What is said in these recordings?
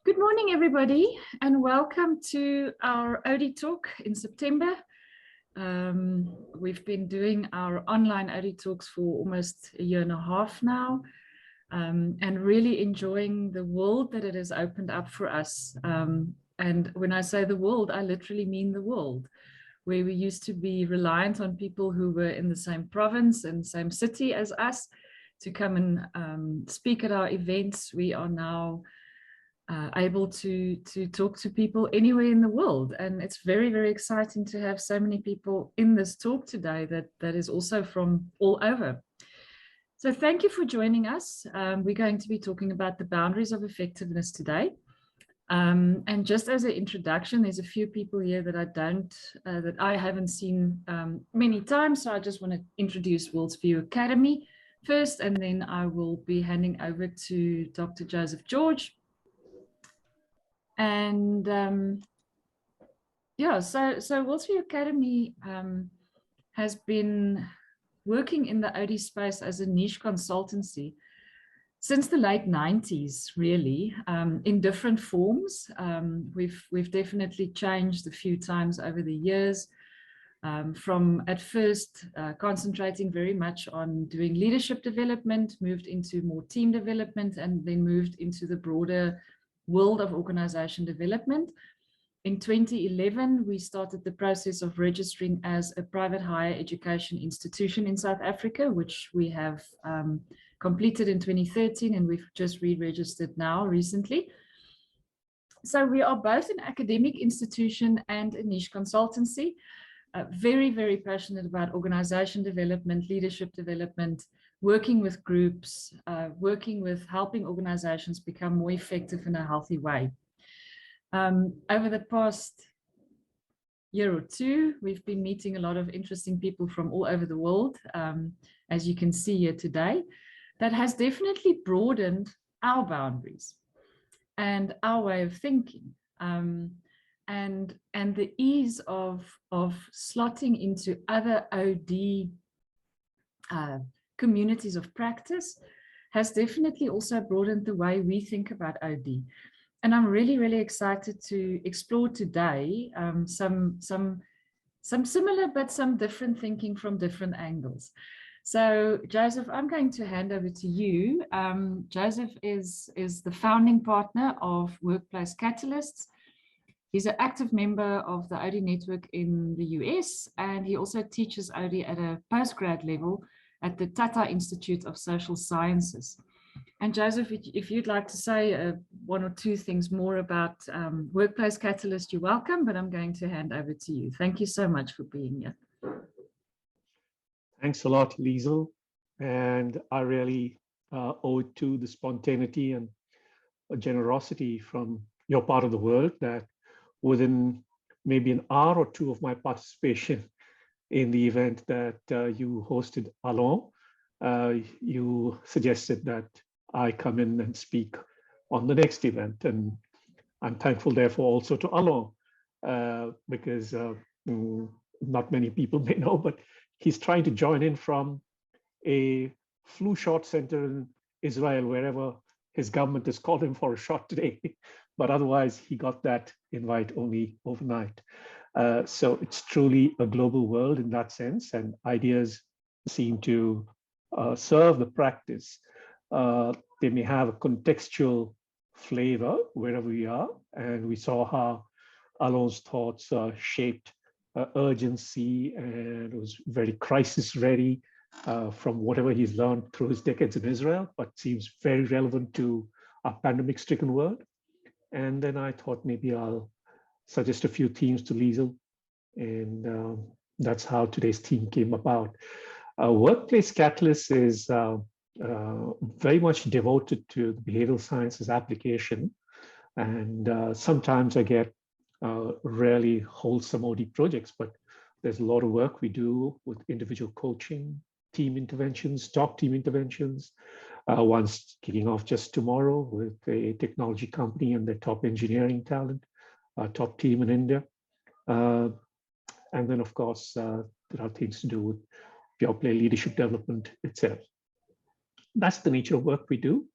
Good morning, everybody, and welcome to our OD Talk in September. We've been doing our online OD Talks for almost a year and a half now, and really enjoying the world that it has opened up for us. And when I say the world, I literally mean the world, where we used to be reliant on people who were in the same province and same city as us to come and speak at our events. We are now able to talk to people anywhere in the world. And it's very, very exciting to have so many people in this talk today that is also from all over. So thank you for joining us. We're going to be talking about the boundaries of effectiveness today. And just as an introduction, there's a few people here that I haven't seen many times. So I just want to introduce Worldview Academy first, and then I will be handing over to Dr. Joseph George. And yeah, so Worldview Academy has been working in the OD space as a niche consultancy since the late 90s, really, in different forms. We've definitely changed a few times over the years, from at first concentrating very much on doing leadership development, moved into more team development, and then moved into the broader world of organization development. In 2011, we started the process of registering as a private higher education institution in South Africa, which we have completed in 2013, and we've just re-registered now recently. So we are both an academic institution and a niche consultancy, very, very passionate about organization development, leadership development, working with groups, working with helping organizations become more effective in a healthy way. Over the past year or two, we've been meeting a lot of interesting people from all over the world, as you can see here today. That has definitely broadened our boundaries and our way of thinking, and the ease of slotting into other OD communities of practice has definitely also broadened the way we think about OD. And I'm really, really excited to explore today some similar but some different thinking from different angles. So Joseph, I'm going to hand over to you. Joseph is the founding partner of Workplace Catalysts. He's an active member of the OD network in the US, and he also teaches OD at a postgrad level at the Tata Institute of Social Sciences. And Joseph, if you'd like to say one or two things more about Workplace Catalyst, you're welcome, but I'm going to hand over to you. Thank you so much for being here. Thanks a lot, Liesl. And I really owe it to the spontaneity and generosity from your part of the world that within maybe an hour or two of my participation in the event that you hosted Alain, you suggested that I come in and speak on the next event. And I'm thankful, therefore, also to Alain, because not many people may know, but he's trying to join in from a flu shot center in Israel, wherever his government has called him for a shot today. But otherwise, he got that invite only overnight. So it's truly a global world in that sense, and ideas seem to serve the practice. They may have a contextual flavor wherever we are, and we saw how Alain's thoughts shaped urgency and was very crisis ready from whatever he's learned through his decades in Israel, but seems very relevant to our pandemic-stricken world. And then I thought maybe I'll suggest a few themes to Liesl, and that's how today's theme came about. Workplace Catalyst is very much devoted to the behavioral sciences application, and sometimes I get really wholesome OD projects, but there's a lot of work we do with individual coaching, team interventions, top team interventions. One's kicking off just tomorrow with a technology company and their top engineering talent, top team in India. And then, of course, there are things to do with pure play leadership development itself. That's the nature of work we do.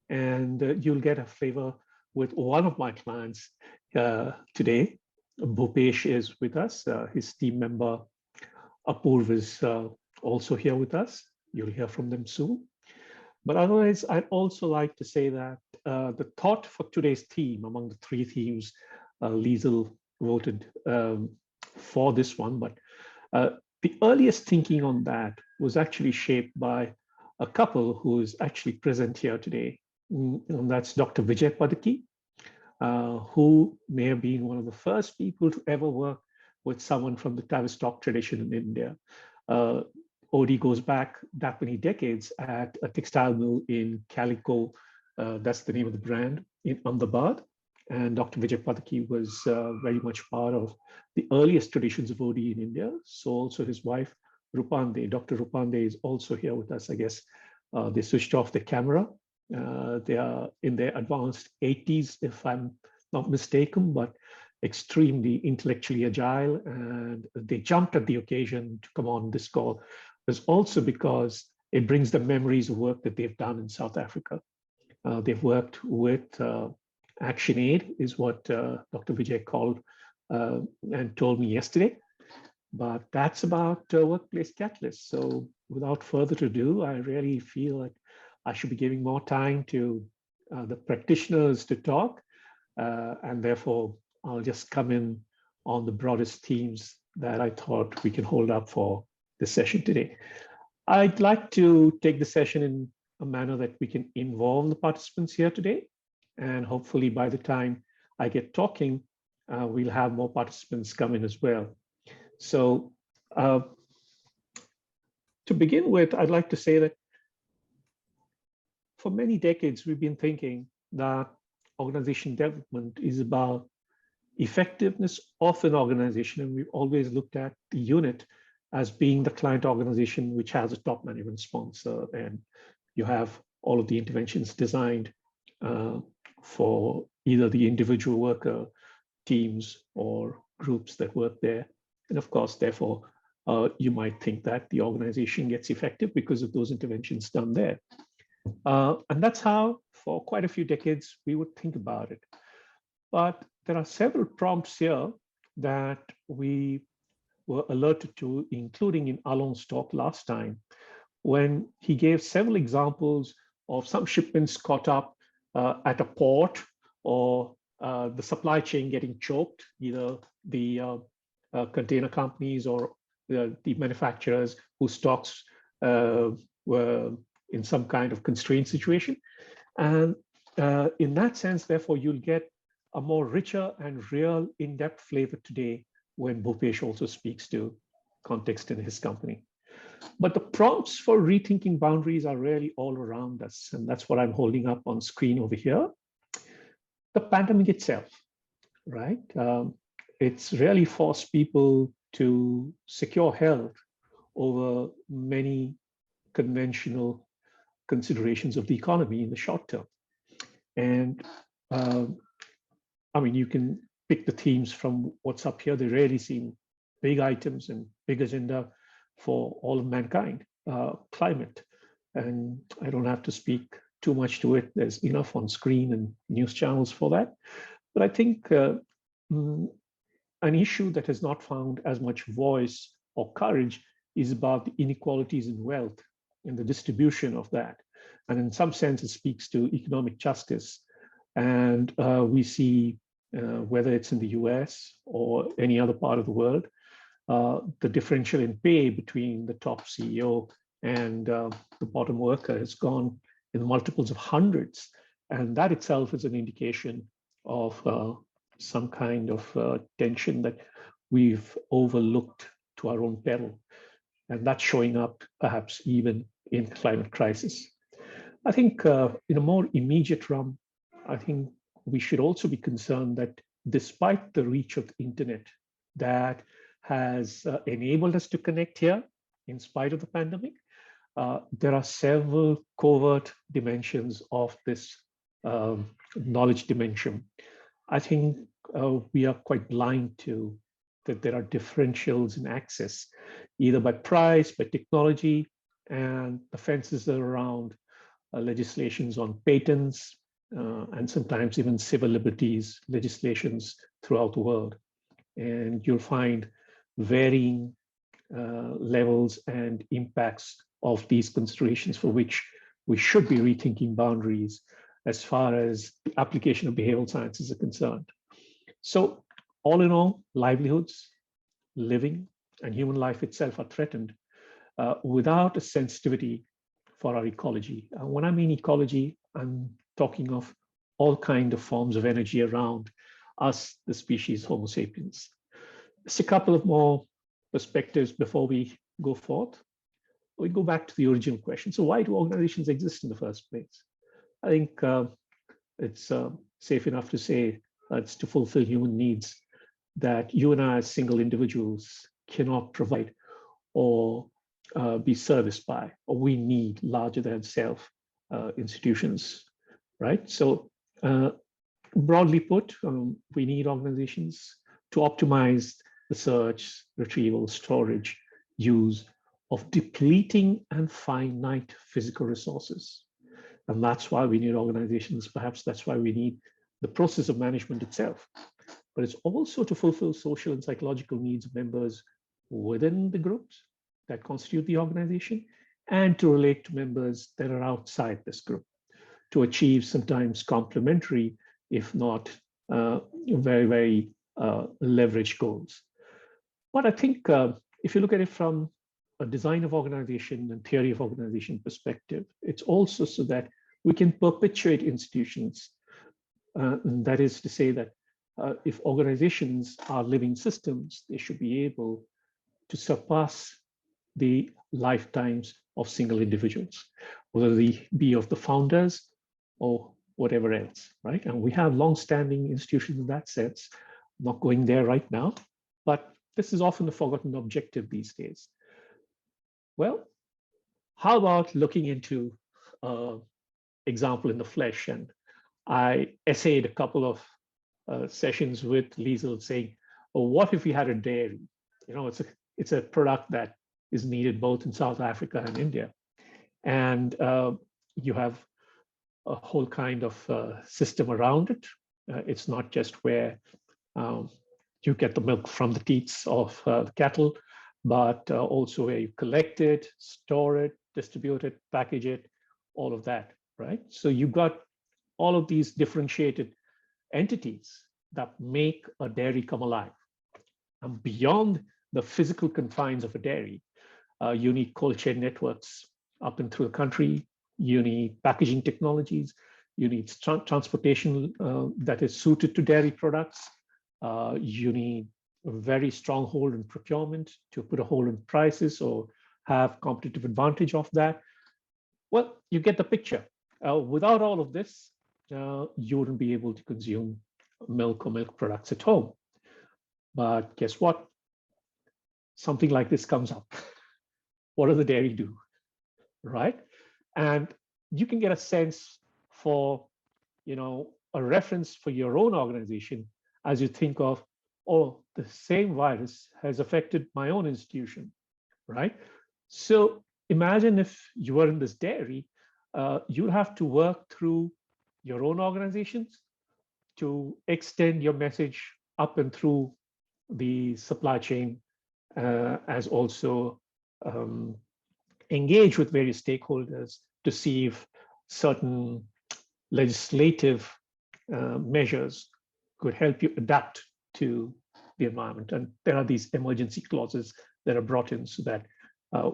And you'll get a flavor with one of my clients today. Bhupesh is with us. His team member Apurv is also here with us. You'll hear from them soon. But otherwise, I'd also like to say that the thought for today's theme, among the three themes, Liesel voted for this one, but the earliest thinking on that was actually shaped by a couple who is actually present here today. And that's Dr. Vijay Padaki, who may have been one of the first people to ever work with someone from the Tavistock tradition in India. OD goes back that many decades at a textile mill in Calico. That's the name of the brand in Ahmedabad. And Dr. Vijay Padaki was very much part of the earliest traditions of OD in India. So also his wife, Rupande, Dr. Rupande is also here with us. I guess they switched off the camera. They are in their advanced 80s, if I'm not mistaken, but extremely intellectually agile. And they jumped at the occasion to come on this call. It's also because it brings them memories of work that they've done in South Africa. They've worked with ActionAid, is what Dr. Vijay called and told me yesterday. But that's about Workplace Catalysts. So without further ado, I really feel like I should be giving more time to the practitioners to talk. And therefore, I'll just come in on the broadest themes that I thought we can hold up for this session today. I'd like to take the session in a manner that we can involve the participants here today. And hopefully by the time I get talking, we'll have more participants come in as well. So to begin with, I'd like to say that for many decades, we've been thinking that organization development is about effectiveness of an organization. And we've always looked at the unit as being the client organization, which has a top management sponsor. And you have all of the interventions designed for either the individual worker, teams, or groups that work there. And of course, therefore, you might think that the organization gets effective because of those interventions done there. And that's how, for quite a few decades, we would think about it. But there are several prompts here that we were alerted to, including in Alon's talk last time, when he gave several examples of some shipments caught up at a port, or the supply chain getting choked, either the container companies or the manufacturers whose stocks were in some kind of constrained situation. And in that sense, therefore, you'll get a more richer and real in-depth flavor today when Bhupesh also speaks to context in his company. But the prompts for rethinking boundaries are really all around us. And that's what I'm holding up on screen over here. The pandemic itself, right? It's really forced people to secure health over many conventional considerations of the economy in the short term. And I mean, you can pick the themes from what's up here. They really seem big items and big agenda for all of mankind. Climate, and I don't have to speak too much to it. There's enough on screen and news channels for that. But I think an issue that has not found as much voice or courage is about the inequalities in wealth and the distribution of that. And in some sense, it speaks to economic justice. And we see, whether it's in the US or any other part of the world, the differential in pay between the top CEO and the bottom worker has gone in multiples of hundreds. And that itself is an indication of some kind of tension that we've overlooked to our own peril. And that's showing up perhaps even in the climate crisis. I think in a more immediate realm, I think we should also be concerned that despite the reach of the internet that has enabled us to connect here in spite of the pandemic, there are several covert dimensions of this knowledge dimension. I think we are quite blind to that there are differentials in access, either by price, by technology, and the fences around legislations on patents and sometimes even civil liberties legislations throughout the world. And you'll find varying levels and impacts of these considerations for which we should be rethinking boundaries as far as the application of behavioral sciences are concerned. So all in all, livelihoods, living, and human life itself are threatened without a sensitivity for our ecology. And when I mean ecology, I'm talking of all kinds of forms of energy around us, the species Homo sapiens. Just a couple of more perspectives before we go forth. We go back to the original question. So why do organizations exist in the first place? I think it's safe enough to say it's to fulfill human needs that you and I as single individuals cannot provide or be serviced by, or we need larger than self institutions, right? So broadly put, we need organizations to optimize the search, retrieval, storage, use of depleting and finite physical resources. And that's why we need organizations. Perhaps that's why we need the process of management itself. But it's also to fulfill social and psychological needs of members within the groups that constitute the organization, and to relate to members that are outside this group, to achieve sometimes complementary, if not very, very leveraged goals. But I think if you look at it from a design of organization and theory of organization perspective, it's also so that we can perpetuate institutions. And that is to say that if organizations are living systems, they should be able to surpass the lifetimes of single individuals, whether they be of the founders or whatever else, right? And we have long-standing institutions in that sense. I'm not going there right now, but this is often a forgotten objective these days. Well, how about looking into example in the flesh? And I essayed a couple of sessions with Liesel saying, oh, what if we had a dairy? You know, it's a product that is needed both in South Africa and India. And you have a whole kind of system around it. It's not just where you get the milk from the teats of the cattle, but also where you collect it, store it, distribute it, package it, all of that, right? So you've got all of these differentiated entities that make a dairy come alive. And beyond the physical confines of a dairy, you need cold chain networks up and through the country. You need packaging technologies. You need transportation that is suited to dairy products. You need a very strong hold in procurement to put a hold on prices or have competitive advantage of that. Well, you get the picture. Without all of this, you wouldn't be able to consume milk or milk products at home. But guess what? Something like this comes up. What does the dairy do, right? And you can get a sense for, you know, a reference for your own organization as you think of, oh, the same virus has affected my own institution, right? So imagine if you were in this dairy, you'll have to work through your own organizations to extend your message up and through the supply chain, as also engage with various stakeholders to see if certain legislative measures could help you adapt to the environment. And there are these emergency clauses that are brought in so that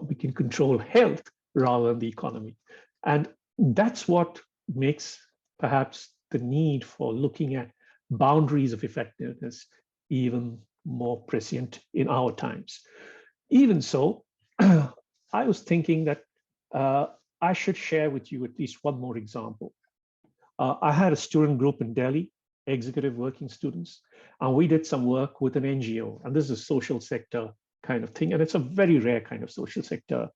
we can control health rather than the economy. And that's what makes perhaps the need for looking at boundaries of effectiveness even more prescient in our times. Even so, I was thinking that I should share with you at least one more example. I had a student group in Delhi, executive working students, and we did some work with an NGO, and this is a social sector kind of thing, and it's a very rare kind of social sector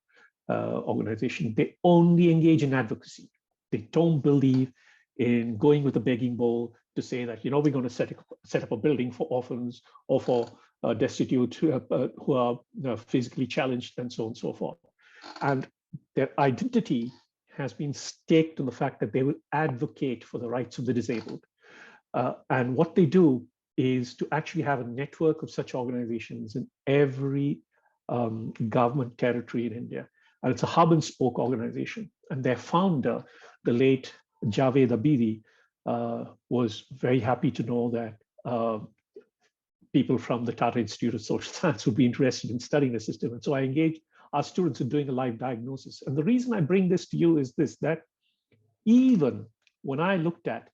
organization. They only engage in advocacy. They don't believe in going with a begging bowl to say that, you know, we're going to set up a building for orphans or for destitute who are physically challenged and so on and so forth. And their identity has been staked on the fact that they will advocate for the rights of the disabled. And what they do is to actually have a network of such organizations in every government territory in India. And it's a hub and spoke organization. And their founder, the late Javed Abidi, was very happy to know that people from the Tata Institute of Social Science would be interested in studying the system. And so I engaged our students in doing a live diagnosis. And the reason I bring this to you is this, that even when I looked at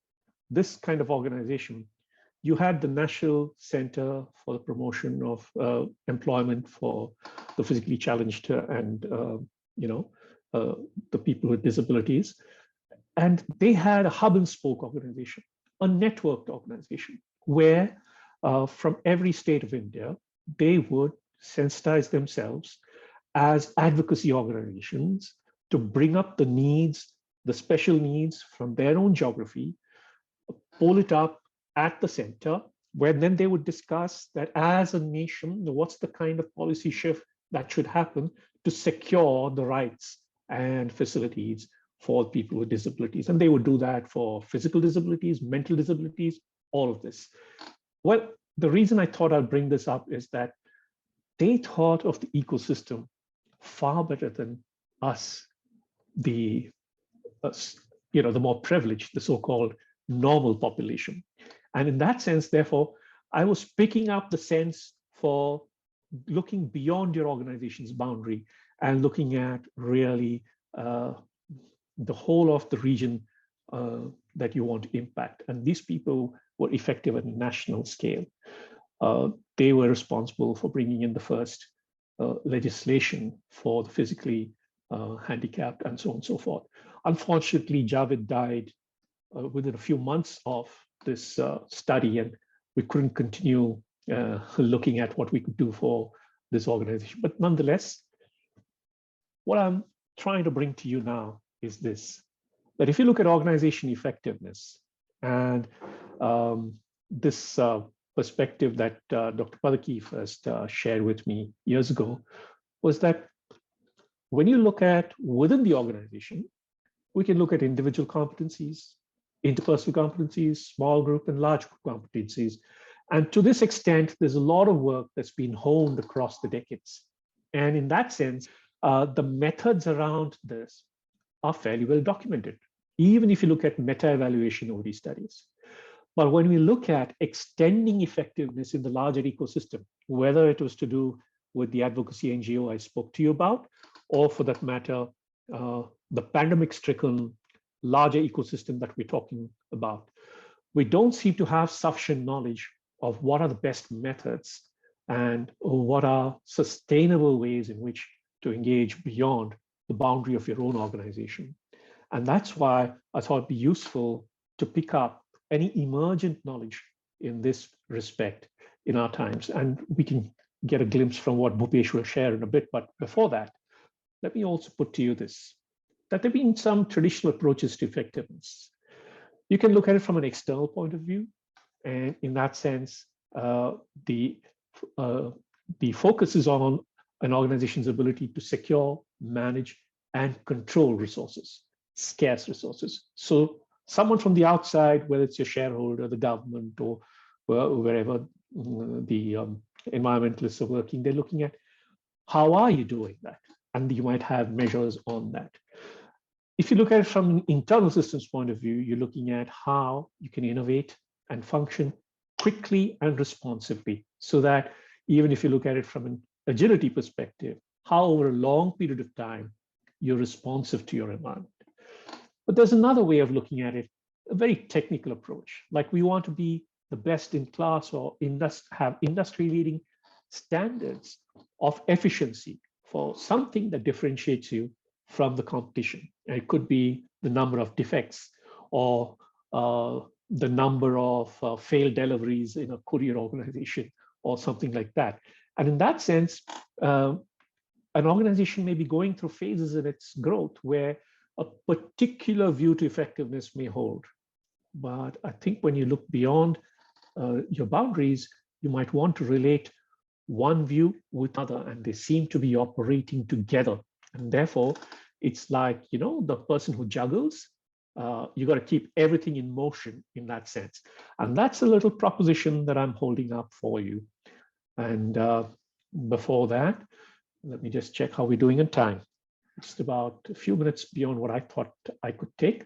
this kind of organization, you had the National Center for the Promotion of Employment for the Physically Challenged and the people with disabilities. And they had a hub and spoke organization, a networked organization, where from every state of India, they would sensitize themselves as advocacy organizations to bring up the needs, the special needs from their own geography, pull it up at the center, where then they would discuss that as a nation, what's the kind of policy shift that should happen to secure the rights and facilities for people with disabilities. And they would do that for physical disabilities, mental disabilities, all of this. Well, the reason I thought I'd bring this up is that they thought of the ecosystem far better than us, the more privileged, the so-called normal population. And in that sense, therefore, I was picking up the sense for looking beyond your organization's boundary and looking at really the whole of the region that you want to impact. And these people were effective at a national scale. They were responsible for bringing in the first legislation for the physically handicapped and so on and so forth. Unfortunately, Javed died within a few months of this study, and we couldn't continue looking at what we could do for this organization. But nonetheless, what I'm trying to bring to you now is this, that if you look at organization effectiveness and this perspective that Dr. Padaki first shared with me years ago, was that when you look at within the organization, we can look at individual competencies, interpersonal competencies, small group and large group competencies. And to this extent, there's a lot of work that's been honed across the decades. And in that sense, the methods around this are fairly well documented, even if you look at meta-evaluation of these studies. But when we look at extending effectiveness in the larger ecosystem, whether it was to do with the advocacy NGO I spoke to you about, or for that matter, the pandemic-stricken larger ecosystem that we're talking about, we don't seem to have sufficient knowledge of what are the best methods and what are sustainable ways in which to engage beyond the boundary of your own organization. And that's why I thought it'd be useful to pick up any emergent knowledge in this respect in our times. And we can get a glimpse from what Bhupesh will share in a bit. But before that, let me also put to you this, that there have been some traditional approaches to effectiveness. You can look at it from an external point of view. And in that sense, the focus is on an organization's ability to secure, manage, and control resources, scarce resources. So someone from the outside, whether it's your shareholder, the government, or wherever the environmentalists are working, they're looking at how are you doing that? And you might have measures on that. If you look at it from an internal systems point of view, you're looking at how you can innovate and function quickly and responsively, so that even if you look at it from an agility perspective, how over a long period of time, you're responsive to your environment. But there's another way of looking at it, a very technical approach. Like we want to be the best in class or have industry-leading standards of efficiency for something that differentiates you from the competition. And it could be the number of defects or the number of failed deliveries in a courier organization or something like that. And in that sense, an organization may be going through phases in its growth where a particular view to effectiveness may hold. But I think when you look beyond your boundaries, you might want to relate one view with another, and they seem to be operating together. And therefore, It's like, the person who juggles, you got to keep everything in motion in that sense. And that's a little proposition that I'm holding up for you. And before that, let me just check how we're doing in time. Just about a few minutes beyond what I thought I could take.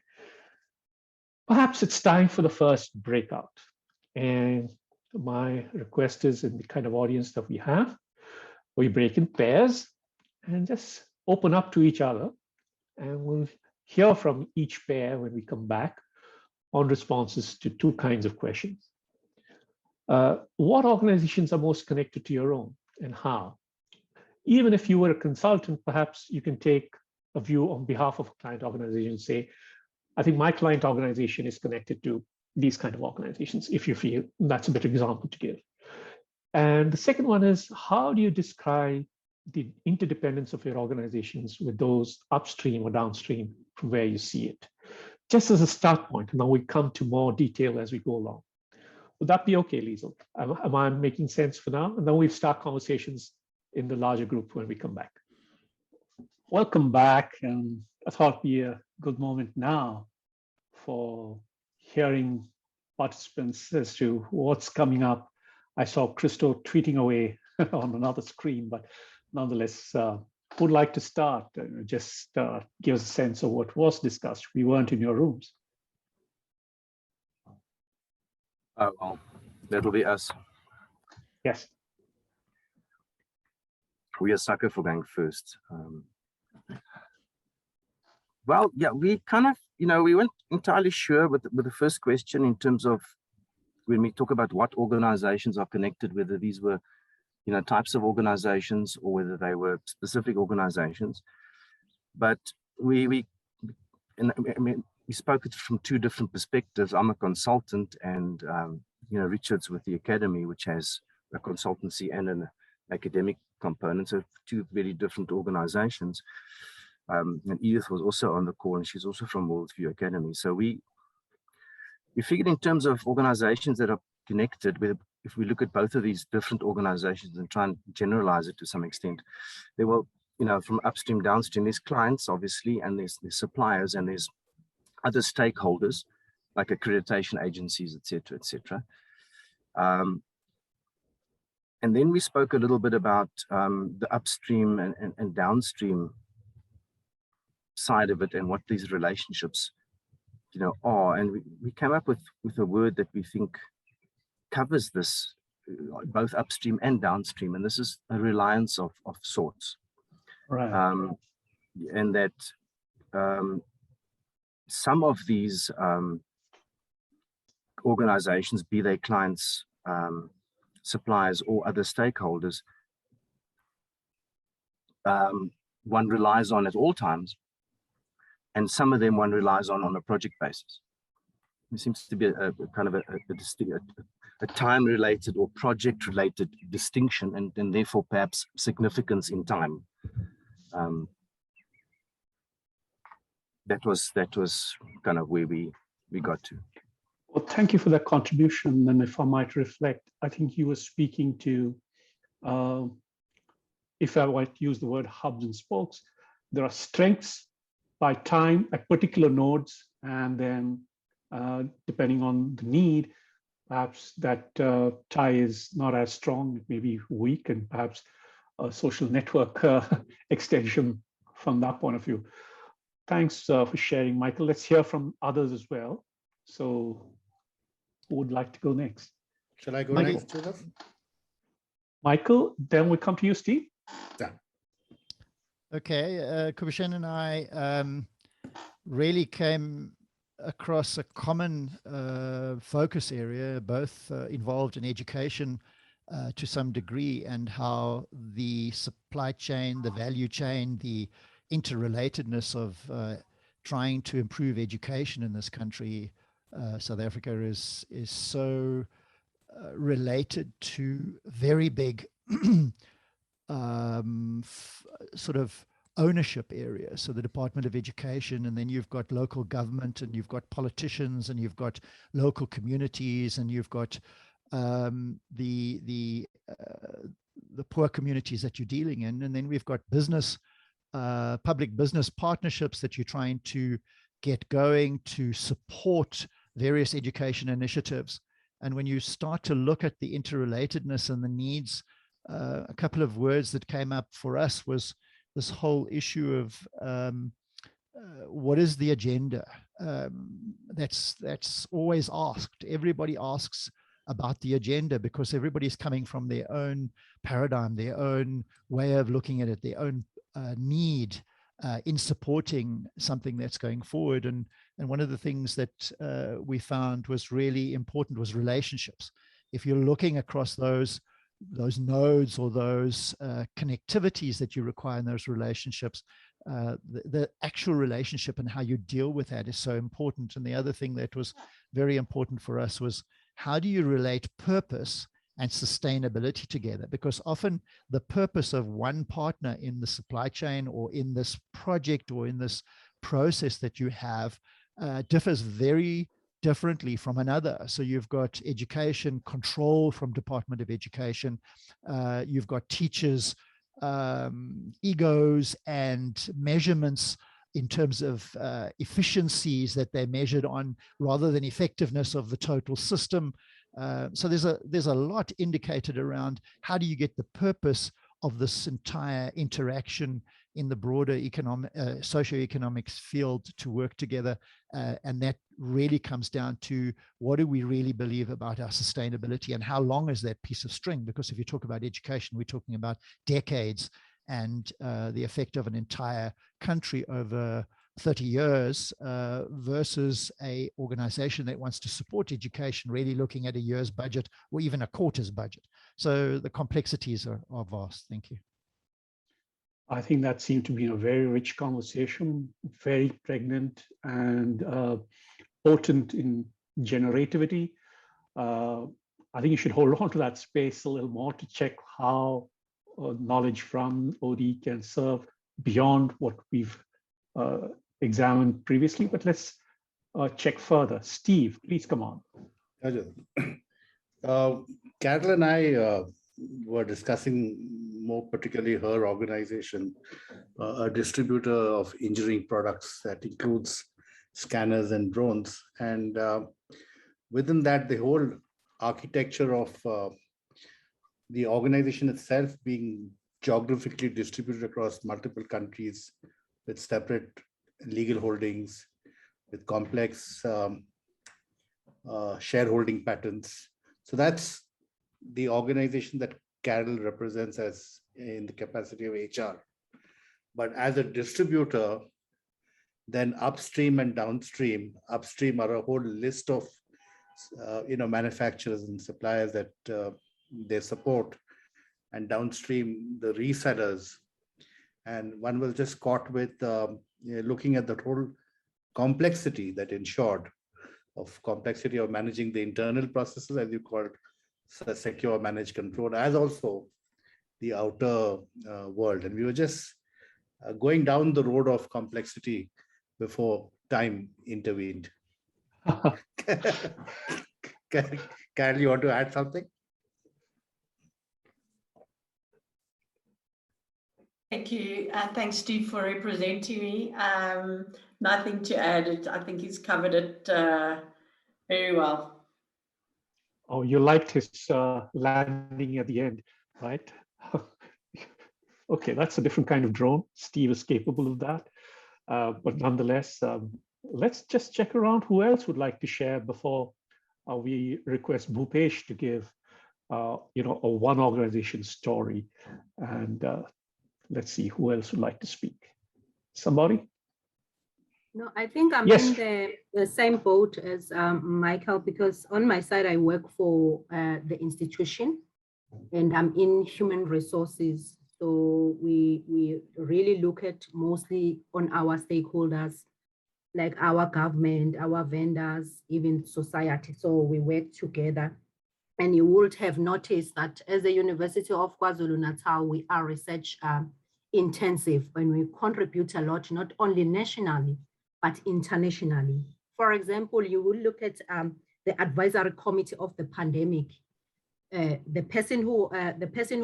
Perhaps it's time for the first breakout. And my request is, in the kind of audience that we have, we break in pairs and just open up to each other. And we'll hear from each pair when we come back on responses to two kinds of questions. What organizations are most connected to your own and how? Even if you were a consultant, perhaps you can take a view on behalf of a client organization and say, I think my client organization is connected to these kind of organizations, if you feel that's a better example to give. And the second one is, how do you describe the interdependence of your organizations with those upstream or downstream from where you see it? Just as a start point, and then we come to more detail as we go along. Would that be okay, Liesl? Am I making sense for now? And then we start conversations in the larger group when we come back. Welcome back. And I thought it'd be a good moment now for hearing participants as to what's coming up. I saw Christo tweeting away on another screen, but nonetheless, would like to start. Just give us a sense of what was discussed. We weren't in your rooms. Oh, well, that'll be us. Yes. We are sucker for going first. Well, yeah, we kind of, we weren't entirely sure with the first question in terms of when we talk about what organizations are connected, whether these were, types of organizations or whether they were specific organizations. But we spoke it from two different perspectives. I'm a consultant, and Richard's with the Academy, which has a consultancy and an academic component, so two very different organizations. And Edith was also on the call, and she's also from Worldview Academy. So we figured in terms of organizations that are connected with, if we look at both of these different organizations and try and generalize it to some extent, they will, from upstream, downstream, there's clients, obviously, and there's suppliers, and there's other stakeholders, like accreditation agencies, et cetera, et cetera. And then we spoke a little bit about the upstream and downstream side of it and what these relationships, are. And we came up with a word that we think covers this, both upstream and downstream. And this is a reliance of sorts. Right. And that some of these organizations, be they clients, suppliers, or other stakeholders, one relies on at all times, and some of them one relies on a project basis. There seems to be a kind of a time-related or project-related distinction, and therefore perhaps significance in time. That was kind of where we got to. Well, thank you for that contribution. And if I might reflect, I think you were speaking to, if I might use the word hubs and spokes, there are strengths by time at particular nodes, and then depending on the need, perhaps that tie is not as strong, it may be weak, and perhaps a social network extension from that point of view. Thanks for sharing, Michael. Let's hear from others as well. So who would like to go next? Shall I go Michael. next, Joseph? Michael, then we come to you, Steve. Done. Okay, Kubishan and I really came across a common focus area, both involved in education to some degree, and how the supply chain, the value chain, the interrelatedness of trying to improve education in this country, South Africa, is so related to very big sort of ownership area. So the Department of Education, and then you've got local government, and you've got politicians, and you've got local communities, and you've got the poor communities that you're dealing in, and then we've got business public business partnerships that you're trying to get going to support various education initiatives. And when you start to look at the interrelatedness and the needs, a couple of words that came up for us was this whole issue of what is the agenda? That's always asked. Everybody asks about the agenda because everybody's coming from their own paradigm, their own way of looking at it, their own need in supporting something that's going forward. And one of the things that we found was really important was relationships. If you're looking across those nodes or those connectivities that you require in those relationships, the actual relationship and how you deal with that is so important. And the other thing that was very important for us was, how do you relate purpose and sustainability together? Because often the purpose of one partner in the supply chain or in this project or in this process that you have differs very differently from another. So you've got education control from Department of Education. You've got teachers' egos and measurements in terms of efficiencies that they're measured on rather than effectiveness of the total system. So there's a lot indicated around how do you get the purpose of this entire interaction in the broader economic, socioeconomics field to work together. And that really comes down to, what do we really believe about our sustainability and how long is that piece of string? Because if you talk about education, we're talking about decades and the effect of an entire country over 30 years versus a organization that wants to support education, really looking at a year's budget or even a quarter's budget. So the complexities are vast. Thank you. I think that seemed to be a very rich conversation, very pregnant and potent in generativity. I think you should hold on to that space a little more to check how knowledge from OD can serve beyond what we've examined previously. But let's check further. Steve, please come on. Carol and I were discussing more particularly her organization, a distributor of engineering products that includes scanners and drones. And within that, the whole architecture of the organization itself being geographically distributed across multiple countries with separate legal holdings, with complex shareholding patterns. So that's the organization that Carol represents as in the capacity of HR. But as a distributor, then upstream and downstream, upstream are a whole list of manufacturers and suppliers that they support, and downstream the resellers. And one was just caught with looking at the whole complexity that ensured of complexity of managing the internal processes, as you called, secure, manage, control, as also the outer world. And we were just going down the road of complexity before time intervened. Carol, you want to add something? Thank you. Thanks, Steve, for representing me. Nothing to add. I think he's covered it very well. Oh, you liked his landing at the end, right? Okay, that's a different kind of drone. Steve is capable of that. But nonetheless, let's just check around who else would like to share before we request Bhupesh to give, a one organization story. And let's see who else would like to speak. Somebody? No, I think I'm Yes. in the same boat as Michael, because on my side, I work for the institution and I'm in human resources. So we really look at mostly on our stakeholders, like our government, our vendors, even society. So we work together. And you would have noticed that as the University of KwaZulu-Natal, we are research intensive and we contribute a lot, not only nationally, but internationally. For example, you will look at the advisory committee of the pandemic. the person who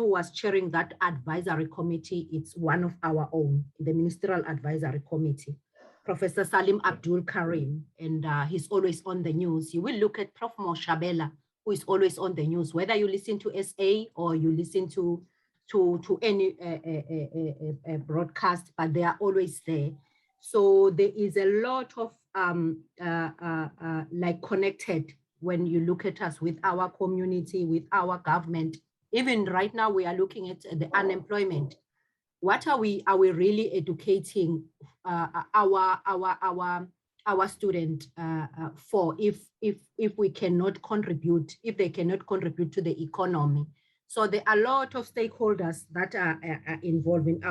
was chairing that advisory committee, it's one of our own, the Ministerial Advisory Committee, Professor Salim Abdul Karim, and he's always on the news. You will look at Prof. Moshabela, who is always on the news, whether you listen to SA or you listen to any broadcast, but they are always there. So there is a lot of like connected when you look at us with our community, with our government. Even right now, we are looking at the unemployment. What are we really educating our student for if we cannot contribute, if they cannot contribute to the economy? So there are a lot of stakeholders that are involved in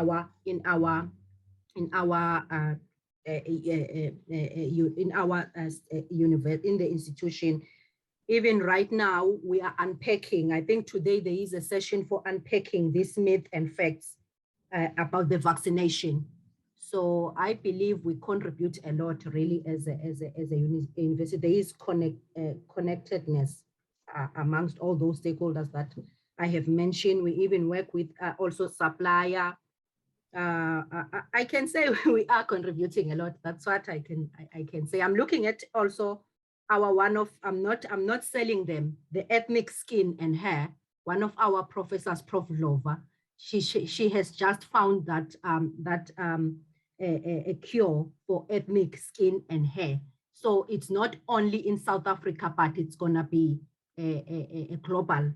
the institution. Even right now, we are unpacking. I think today there is a session for unpacking these myths and facts about the vaccination. So I believe we contribute a lot, really, as a university. There is connectedness amongst all those stakeholders that I have mentioned. We even work with also supplier. I can say we are contributing a lot. That's what I can say. I'm looking at also our one of, I'm not selling them, the ethnic skin and hair. One of our professors, Prof. Lova, she has just found that a cure for ethnic skin and hair. So it's not only in South Africa, but it's gonna be a global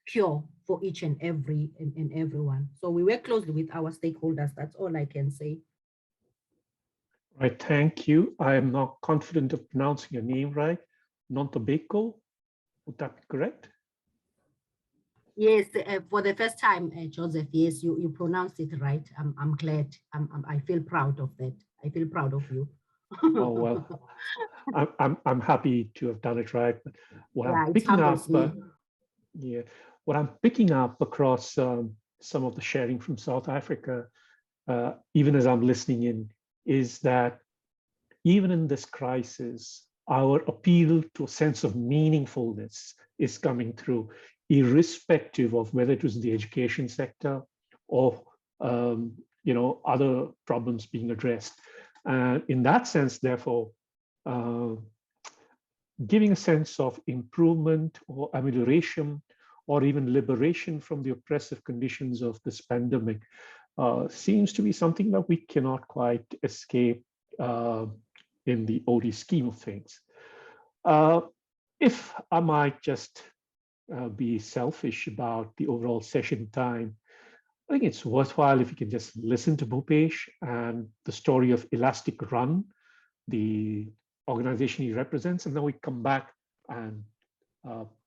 cure for each and everyone. So we work closely with our stakeholders. That's all I can say. Right, thank you. I am not confident of pronouncing your name right. Nontobeko, would that be correct? Yes, for the first time, Joseph, yes, you pronounced it right. I'm glad. I feel proud of that. I feel proud of you. Oh, well, I'm happy to have done it right. But what Yeah, I'm picking up, what I'm picking up across some of the sharing from South Africa, even as I'm listening in, is that even in this crisis, our appeal to a sense of meaningfulness is coming through, irrespective of whether it was the education sector or other problems being addressed. And in that sense, therefore, giving a sense of improvement or amelioration or even liberation from the oppressive conditions of this pandemic seems to be something that we cannot quite escape in the OD scheme of things. If I might just be selfish about the overall session time, I think it's worthwhile if you can just listen to Bhupesh and the story of ElasticRun, the organization he represents, and then we come back and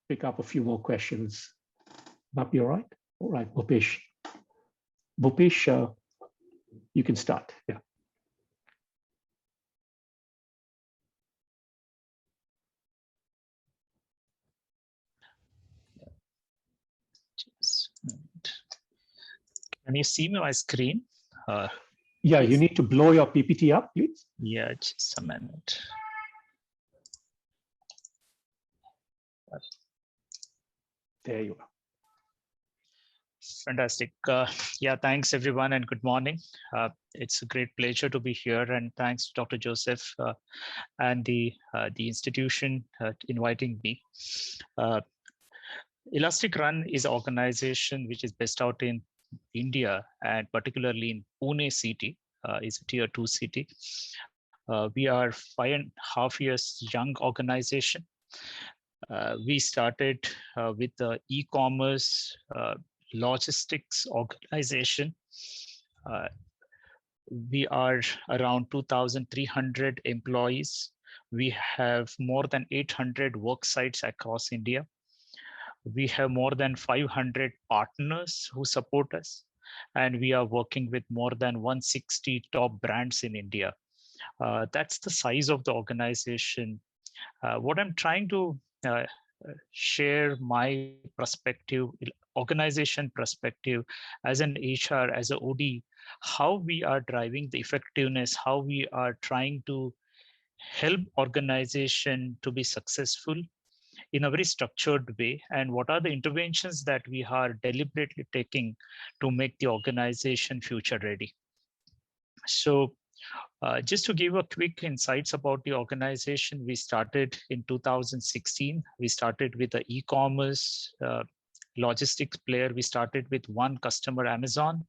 pick up a few more questions. That be all right? All right, Bhupesh. Bhupesh, you can start. Yeah. Can you see my screen? Yeah, you need to blow your PPT up, please. Yeah, just a minute. There you are. Fantastic. Yeah, thanks everyone and good morning. It's a great pleasure to be here, and thanks to Dr. Joseph and the institution inviting me. ElasticRun is an organization which is based out in India, and particularly in Pune city. Is a tier 2 city. We are 5.5 years young organization. We started with the e-commerce logistics organization. We are around 2,300 employees. We have more than 800 work sites across India. We have more than 500 partners who support us, and we are working with more than 160 top brands in India. That's the size of the organization. What I'm trying to share my perspective, organization perspective as an HR, as an OD, how we are driving the effectiveness, how we are trying to help organization to be successful in a very structured way, and what are the interventions that we are deliberately taking to make the organization future ready. So just to give a quick insights about the organization, we started in 2016. We started with the e-commerce logistics player. We started with one customer, Amazon.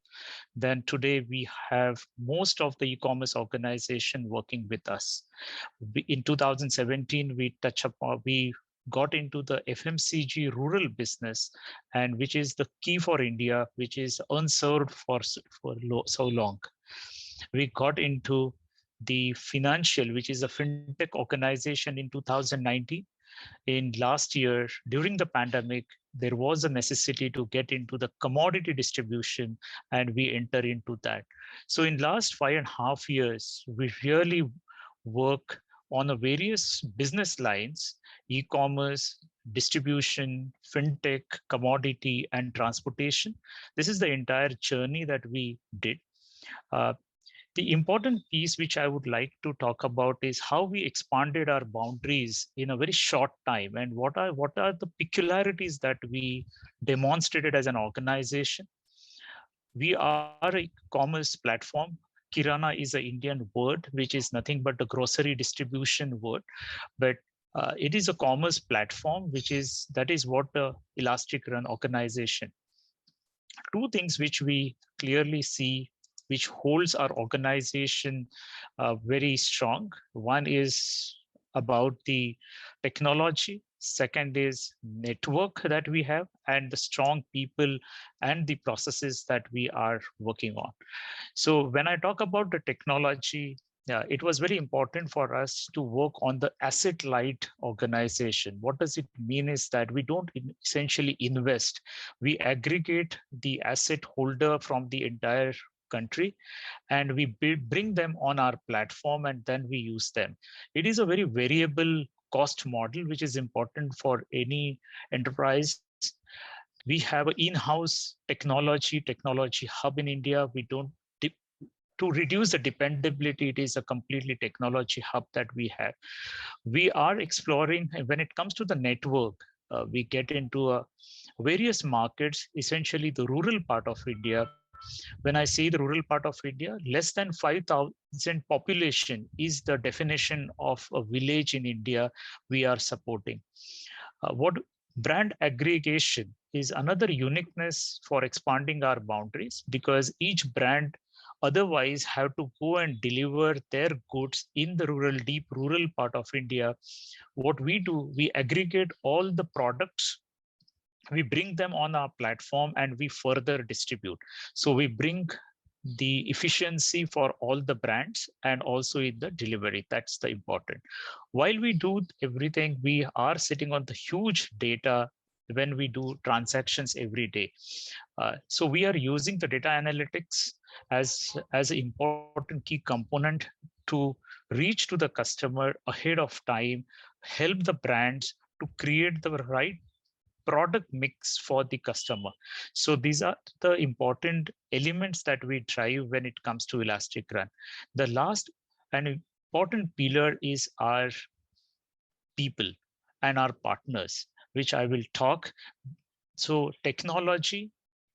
Then today we have most of the e-commerce organization working with us. In 2017, we got into the FMCG rural business, and which is the key for India, which is unserved for so long. We got into the financial, which is a fintech organization in 2019. In last year, during the pandemic, there was a necessity to get into the commodity distribution, and we enter into that. So in last 5.5 years, we really work on a various business lines: e-commerce, distribution, fintech, commodity, and transportation. This is the entire journey that we did. The important piece which I would like to talk about is how we expanded our boundaries in a very short time, and what are the peculiarities that we demonstrated as an organization. We are a commerce platform. Kirana is an Indian word, which is nothing but a grocery distribution word, but it is a commerce platform, that is what the ElasticRun organization. Two things which we clearly see which holds our organization very strong. One is about the technology. Second is network that we have, and the strong people and the processes that we are working on. So when I talk about the technology, it was very important for us to work on the asset light organization. What does it mean is that we don't essentially invest. We aggregate the asset holder from the entire country, and we bring them on our platform, and then we use them. It is a very variable cost model, which is important for any enterprise. We have an in-house technology hub in India. We don't, to reduce the dependability, it is a completely technology hub that we have. We are exploring, when it comes to the network, we get into various markets, essentially the rural part of India. When I say the rural part of India, less than 5,000 population is the definition of a village in India we are supporting. What brand aggregation is another uniqueness for expanding our boundaries, because each brand otherwise have to go and deliver their goods in the deep rural part of India. What we do, we aggregate all the products, we bring them on our platform, and we further distribute. So we bring the efficiency for all the brands and also in the delivery. That's the important. While we do everything, we are sitting on the huge data when we do transactions every day. So we are using the data analytics as an important key component to reach to the customer ahead of time, help the brands to create the right product mix for the customer. So these are the important elements that we drive when it comes to ElasticRun. The last and important pillar is our people and our partners, which I will talk. So technology,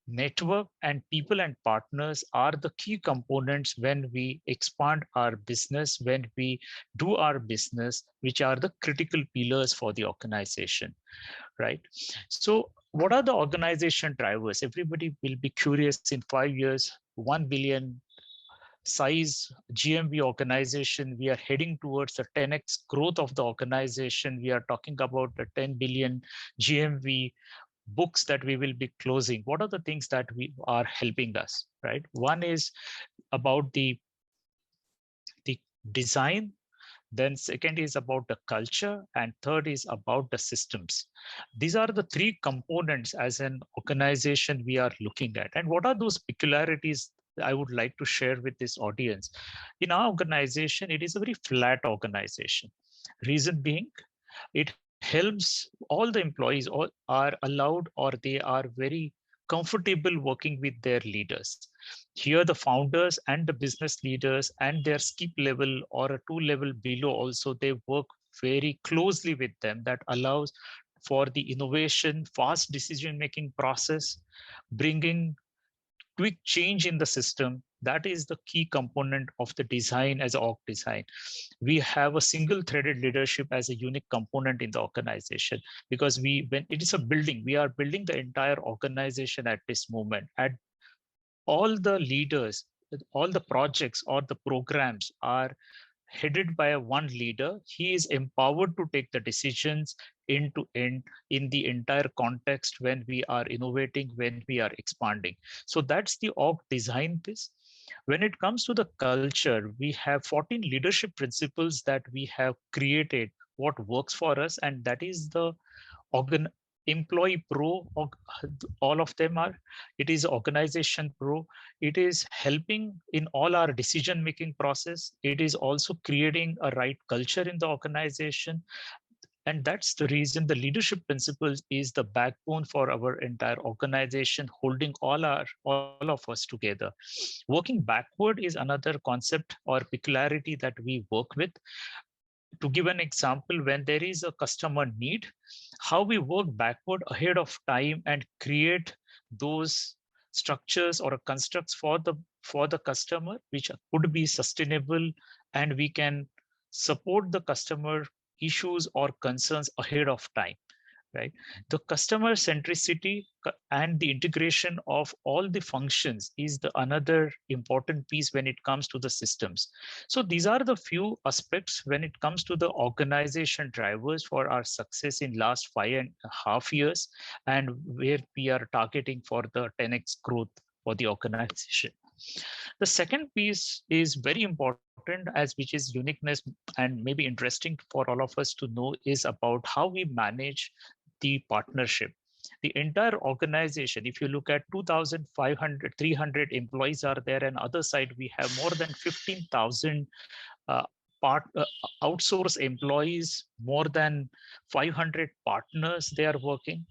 network, and people and partners are the key components when we expand our business, when we do our business, which are the critical pillars for the organization, right? So what are the organization drivers? Everybody will be curious. In 5 years, 1 billion size GMV organization, we are heading towards a 10x growth of the organization. We are talking about the 10 billion GMV books that we will be closing. What are the things that we are helping us, right? One is about the design, then second is about the culture, and third is about the systems. These are the three components as an organization we are looking at. And what are those peculiarities I would like to share with this audience? In our organization, it is a very flat organization. Reason being, it helps all the employees are allowed, or they are very comfortable working with their leaders. Here, the founders and the business leaders and their skip level or a 2 level below also, they work very closely with them. That allows for the innovation, fast decision-making process, bringing quick change in the system. That is the key component of the design as org design. We have a single threaded leadership as a unique component in the organization, because when it is a building, we are building the entire organization at this moment. At all the leaders, all the projects or the programs are headed by one leader. He is empowered to take the decisions end to end in the entire context when we are innovating, when we are expanding. So that's the org design piece. When it comes to the culture, we have 14 leadership principles that we have created, what works for us, and that is the employee pro. All of them are. It is organization pro. It is helping in all our decision making process. It is also creating a right culture in the organization. And that's the reason the leadership principles is the backbone for our entire organization, holding all of us together. Working backward is another concept or peculiarity that we work with. To give an example, when there is a customer need, how we work backward ahead of time and create those structures or constructs for the customer, which could be sustainable, and we can support the customer issues or concerns ahead of time. Right, the customer centricity and the integration of all the functions is the another important piece when it comes to the systems. So these are the few aspects when it comes to the organization drivers for our success in last 5.5 years, and where we are targeting for the 10x growth for the organization. The second piece is very important, as which is uniqueness and maybe interesting for all of us to know, is about how we manage the partnership. The entire organization, if you look at 2,500, 300 employees are there, and other side we have more than 15,000 outsource employees, more than 500 partners they are working,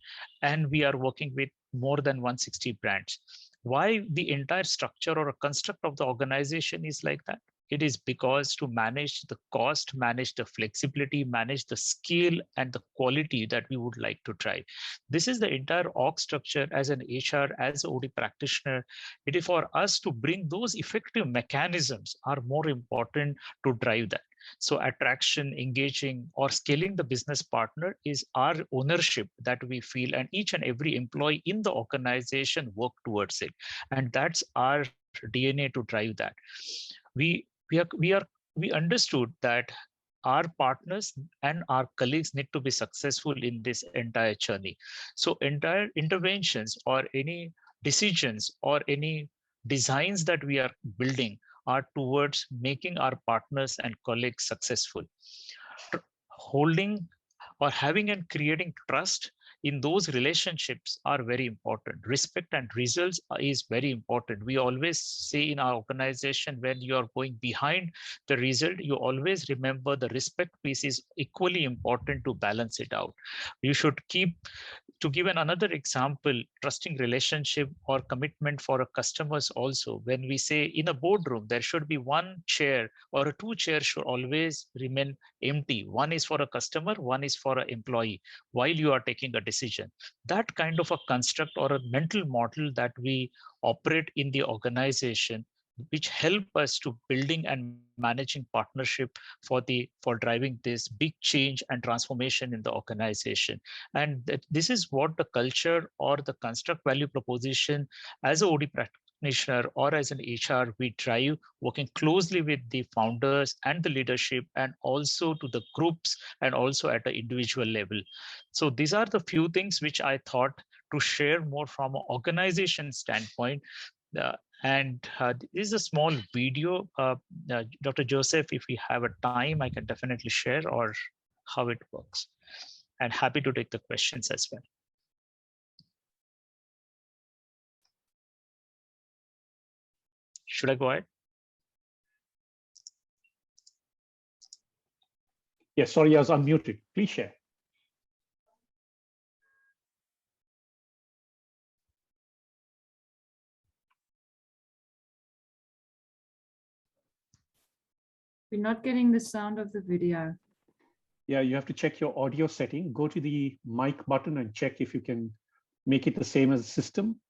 and we are working with more than 160 brands. Why the entire structure or a construct of the organization is like that? It is because to manage the cost, manage the flexibility, manage the scale and the quality that we would like to drive. This is the entire org structure. As an HR, as an OD practitioner, it is for us to bring those effective mechanisms are more important to drive that. So attraction, engaging, or scaling the business partner is our ownership that we feel, and each and every employee in the organization work towards it. And that's our DNA to drive that. We understood that our partners and our colleagues need to be successful in this entire journey. So entire interventions or any decisions or any designs that we are building are towards making our partners and colleagues successful. Holding or having and creating trust in those relationships are very important. Respect and results is very important. We always say in our organization, when you are going behind the result, you always remember the respect piece is equally important to balance it out. You should keep, to give another example, trusting relationship or commitment for a customers also. When we say in a boardroom, there should be one chair or two chairs should always remain empty. One is for a customer, one is for an employee while you are taking a decision. That kind of a construct or a mental model that we operate in the organization, which help us to building and managing partnership for driving this big change and transformation in the organization. And this is what the culture or the construct value proposition as a OD practitioner or as an HR we drive, working closely with the founders and the leadership, and also to the groups and also at an individual level. So these are the few things which I thought to share more from an organization standpoint. This is a small video. Dr. Joseph, if we have a time, I can definitely share or how it works. And happy to take the questions as well. Should I go ahead? Yes, sorry, I was unmuted. Please share. We're not getting the sound of the video. Yeah, you have to check your audio setting. Go to the mic button and check if you can make it the same as the system.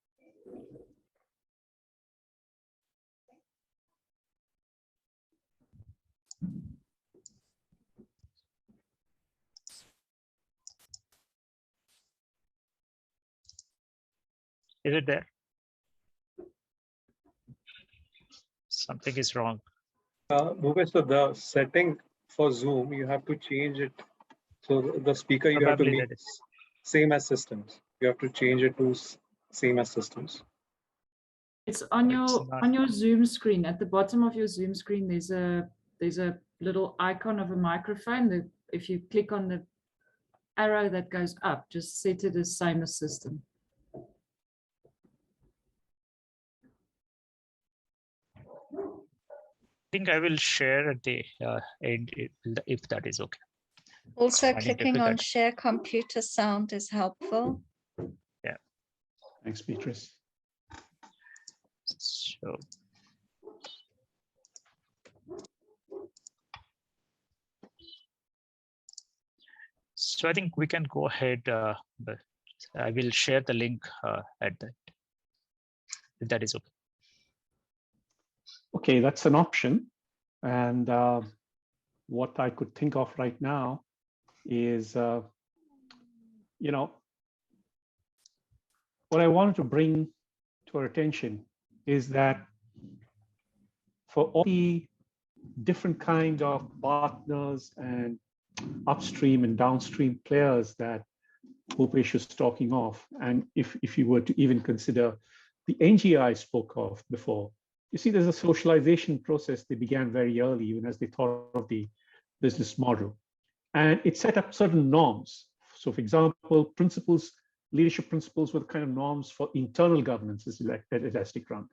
Is it there? Something is wrong. Bhupesh, so the setting for Zoom, you have to change it. So the speaker, you have to Probably make that is. same as systems. You have to change it to same as systems. It's on It's your Zoom screen. At the bottom of your Zoom screen, there's a little icon of a microphone. That if you click on the arrow that goes up, just set it as same as system. I think I will share at the end if that is okay. Also, Finding clicking on difficult. share computer sound is helpful. Yeah. Thanks, Beatrice. So I think we can go ahead, but I will share the link at that, if that is okay. Okay, that's an option. And what I could think of right now is, you know, what I wanted to bring to our attention is that for all the different kind of partners and upstream and downstream players that Bhupesh is talking of, and if you were to even consider the NGI I spoke of before, you see there's a socialization process they began very early, even as they thought of the business model. And it set up certain norms. So for example, principles, leadership principles were the kind of norms for internal governance at ElasticRun.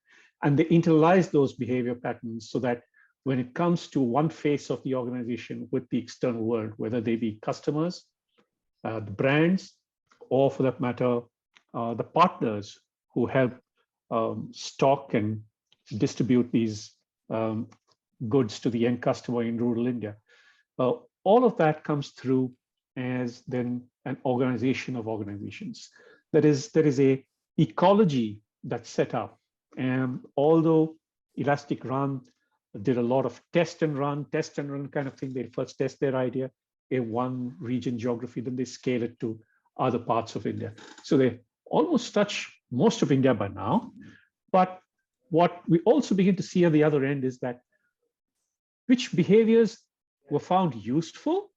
And they internalized those behavior patterns so that when it comes to one face of the organization with the external world, whether they be customers, the brands, or for that matter, the partners who help stock and distribute these goods to the end customer in rural India. All of that comes through as then an organization of organizations. There is a ecology that's set up. And although ElasticRun did a lot of test and run kind of thing, they first test their idea in one region geography, then they scale it to other parts of India. So they almost touch most of India by now. But what we also begin to see on the other end is that which behaviors were found useful,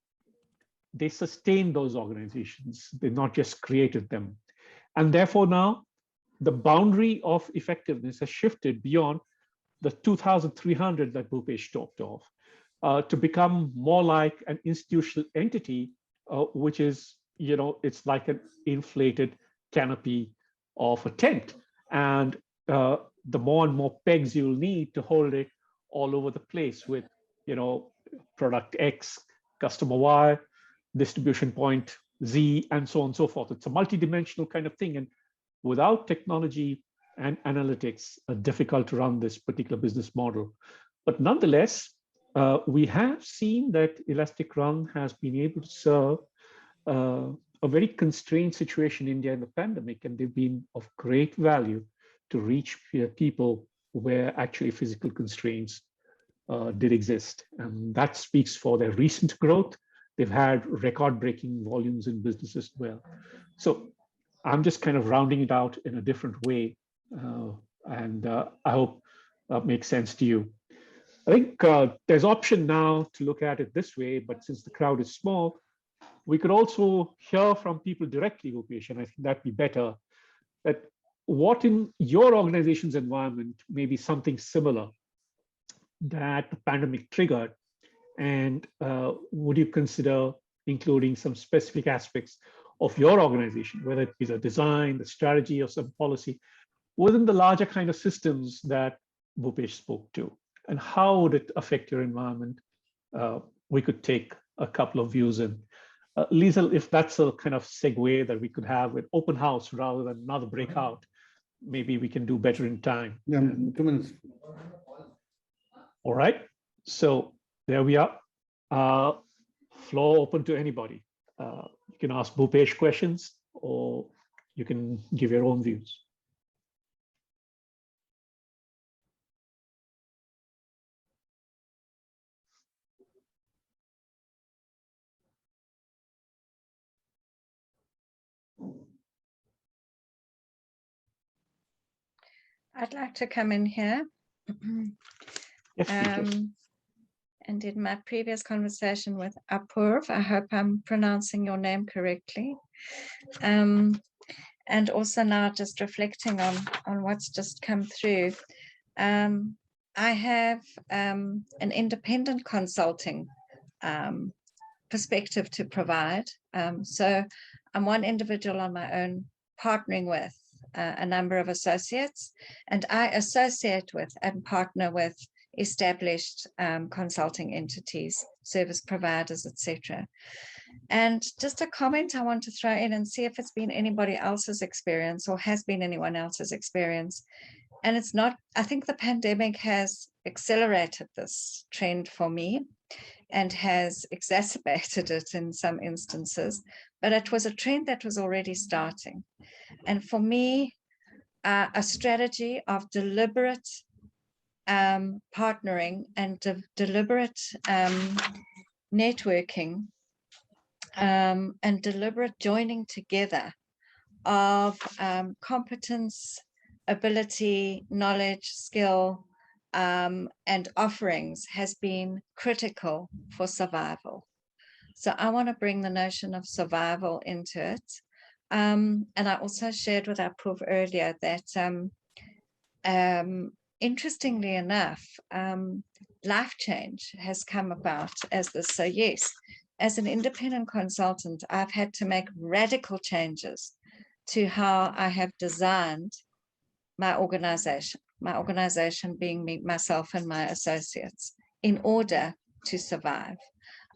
they sustained those organizations. They not just created them. And therefore now the boundary of effectiveness has shifted beyond the 2,300 that Bhupesh talked of to become more like an institutional entity, which is, you know, it's like an inflated canopy of a tent. And the more and more pegs you'll need to hold it all over the place with, you know, product X, customer Y, distribution point Z, and so on and so forth. It's a multidimensional kind of thing. And without technology and analytics, difficult to run this particular business model. But nonetheless, we have seen that ElasticRun has been able to serve a very constrained situation in India in the pandemic, and they've been of great value to reach people where actually physical constraints did exist. And that speaks for their recent growth. They've had record-breaking volumes in business as well. So I'm just kind of rounding it out in a different way. And I hope that makes sense to you. I think there's option now to look at it this way, but since the crowd is small, we could also hear from people directly, Bhupesh, and I think that'd be better, that what in your organization's environment may be something similar that the pandemic triggered, and would you consider including some specific aspects of your organization, whether it be the design, the strategy, or some policy within the larger kind of systems that Bhupesh spoke to, and how would it affect your environment? We could take a couple of views in. Lisa, if that's a kind of segue that we could have with open house rather than another breakout, maybe we can do better in time. Yeah, 2 minutes. All right, so there we are. floor open to anybody. You can ask Bhupesh questions, or you can give your own views. I'd like to come in here. Yes, And in my previous conversation with Apurv, I hope I'm pronouncing your name correctly. And also now just reflecting on what's just come through. I have an independent consulting perspective to provide. So I'm one individual on my own, partnering with a number of associates, and I associate with and partner with established consulting entities, service providers, etc. And just a comment I want to throw in and see if it's been anybody else's experience or has been anyone else's experience. And it's not, I think the pandemic has accelerated this trend for me and has exacerbated it in some instances, but it was a trend that was already starting. And for me, a strategy of deliberate partnering and deliberate networking and deliberate joining together of competence, ability, knowledge, skill, and offerings has been critical for survival. So I want to bring the notion of survival into it. And I also shared with Apurv earlier that interestingly enough, life change has come about as this. So yes, as an independent consultant, I've had to make radical changes to how I have designed my organization being me, myself and my associates, in order to survive.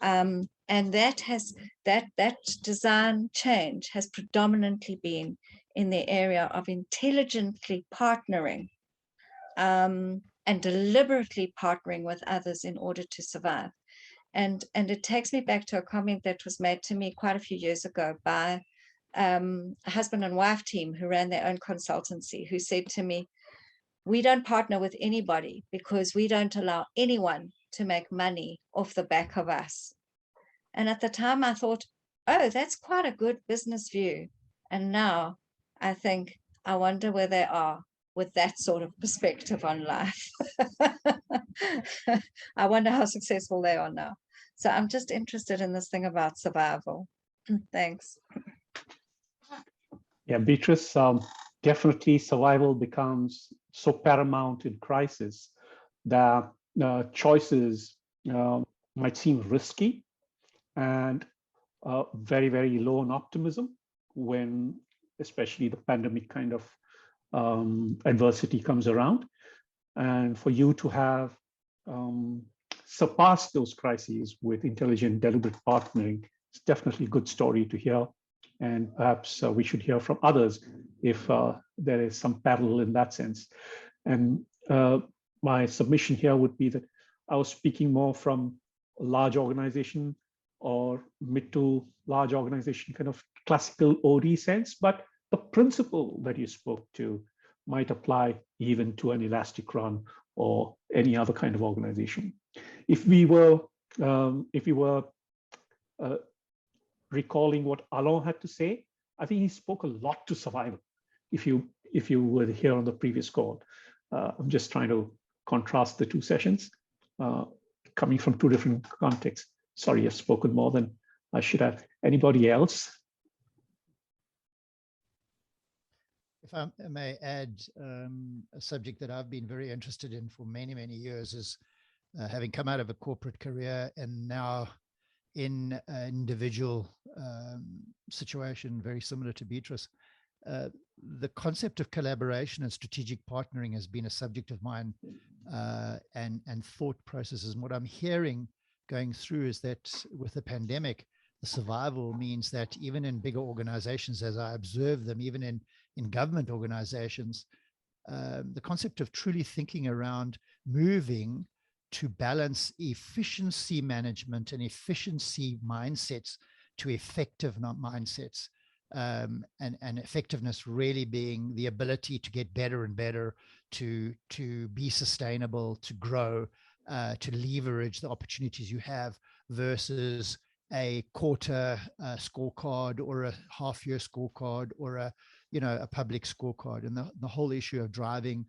And that design change has predominantly been in the area of intelligently partnering and deliberately partnering with others in order to survive. And it takes me back to a comment that was made to me quite a few years ago by a husband and wife team who ran their own consultancy, who said to me, "We don't partner with anybody because we don't allow anyone to make money off the back of us." And at the time I thought, oh, that's quite a good business view. And now I think, I wonder where they are with that sort of perspective on life. I wonder how successful they are now. So I'm just interested in this thing about survival. Thanks. Yeah, Beatrice, definitely survival becomes so paramount in crisis that choices might seem risky and very, very low on optimism when especially the pandemic kind of adversity comes around. And for you to have surpassed those crises with intelligent, deliberate partnering, it's definitely a good story to hear. And perhaps we should hear from others if there is some parallel in that sense. And my submission here would be that I was speaking more from a large organization or mid to large organization kind of classical OD sense, but the principle that you spoke to might apply even to an ElasticRun or any other kind of organization. If we were recalling what Alain had to say, I think he spoke a lot to survival. If you were here on the previous call, I'm just trying to contrast the two sessions, coming from two different contexts. Sorry, I've spoken more than I should have. Anybody else? If I may add, a subject that I've been very interested in for many, many years is having come out of a corporate career and now in an individual situation very similar to Beatrice. The concept of collaboration and strategic partnering has been a subject of mine and thought processes. And what I'm hearing going through is that with the pandemic, the survival means that even in bigger organizations, as I observe them, even in government organizations, the concept of truly thinking around moving to balance efficiency management and efficiency mindsets to effective mindsets. And effectiveness really being the ability to get better and better, to be sustainable, to grow, to leverage the opportunities you have, versus a quarter scorecard or a half-year scorecard or a public scorecard. And the whole issue of driving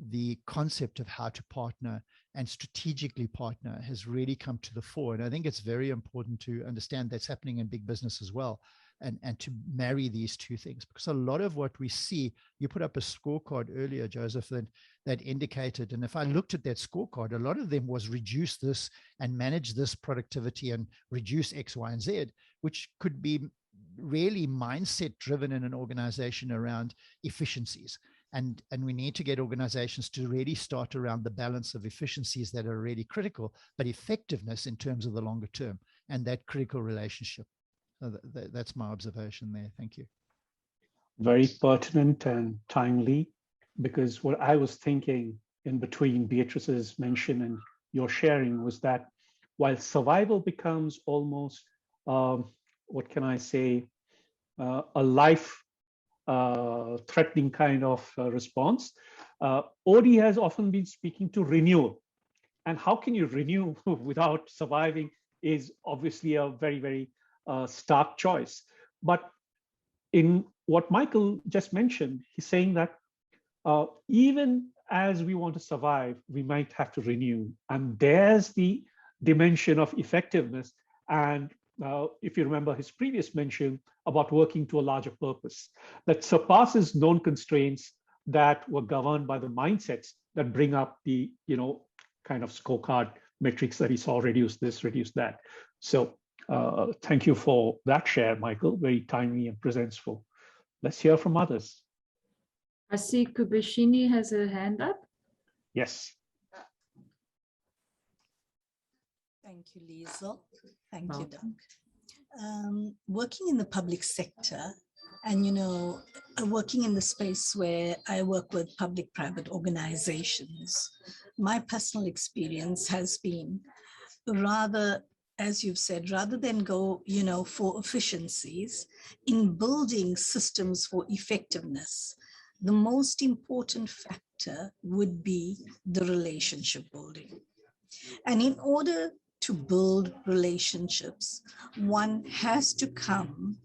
the concept of how to partner and strategically partner has really come to the fore. And I think it's very important to understand that's happening in big business as well, and to marry these two things. Because a lot of what we see, you put up a scorecard earlier, Joseph, that indicated, and if I looked at that scorecard, a lot of them was reduce this and manage this productivity and reduce X, Y, and Z, which could be really mindset driven in an organization around efficiencies. And we need to get organizations to really start around the balance of efficiencies that are really critical, but effectiveness in terms of the longer term and that critical relationship. So that's my observation there. Thank you. Very pertinent and timely, because what I was thinking in between Beatrice's mention and your sharing was that while survival becomes almost, what can I say, a life threatening kind of response, OD has often been speaking to renewal. And how can you renew without surviving is obviously a very, very stark choice. But in what Michael just mentioned, he's saying that even as we want to survive, we might have to renew. And there's the dimension of effectiveness. And if you remember his previous mention about working to a larger purpose that surpasses known constraints that were governed by the mindsets that bring up the kind of scorecard metrics that he saw, reduce this, reduce that. So thank you for that share, Michael. Very timely and presentful. Let's hear from others. I see Kubishini has her hand up. Yes. Thank you, Liesl. Thank you, Doug. Working in the public sector and, working in the space where I work with public-private organizations, my personal experience has been rather, as you've said, rather than go, for efficiencies, in building systems for effectiveness, the most important factor would be the relationship building. And in order to build relationships, one has to come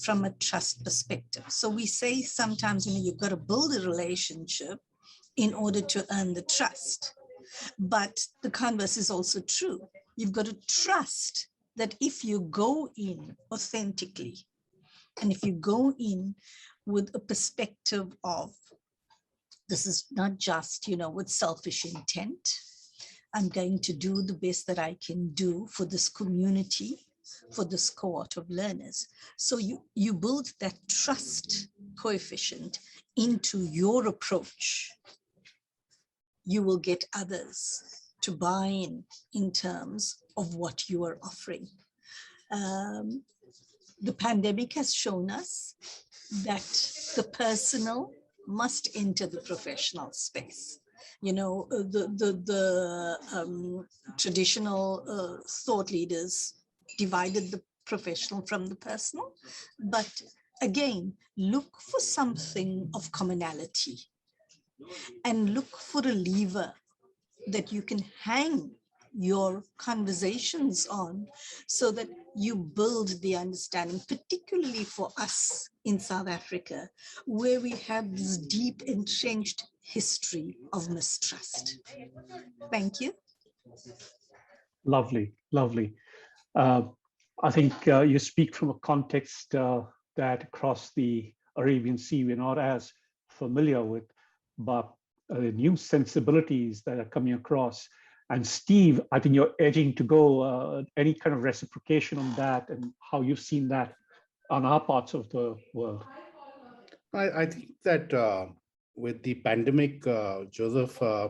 from a trust perspective. So we say sometimes, you've got to build a relationship in order to earn the trust. But the converse is also true. You've got to trust that if you go in authentically, and if you go in with a perspective of, this is not just, with selfish intent, I'm going to do the best that I can do for this community, for this cohort of learners. So you build that trust coefficient into your approach. You will get others to buy in terms of what you are offering. The pandemic has shown us that the personal must enter the professional space. The traditional thought leaders divided the professional from the personal, but again, look for something of commonality and look for a lever that you can hang your conversations on so that you build the understanding, particularly for us in South Africa, where we have this deep entrenched history of mistrust. Thank you. Lovely, lovely. I think you speak from a context that across the Arabian Sea we're not as familiar with, but new sensibilities that are coming across. And Steve, I think you're edging to go. Any kind of reciprocation on that and how you've seen that on our parts of the world? I think that with the pandemic, Joseph, on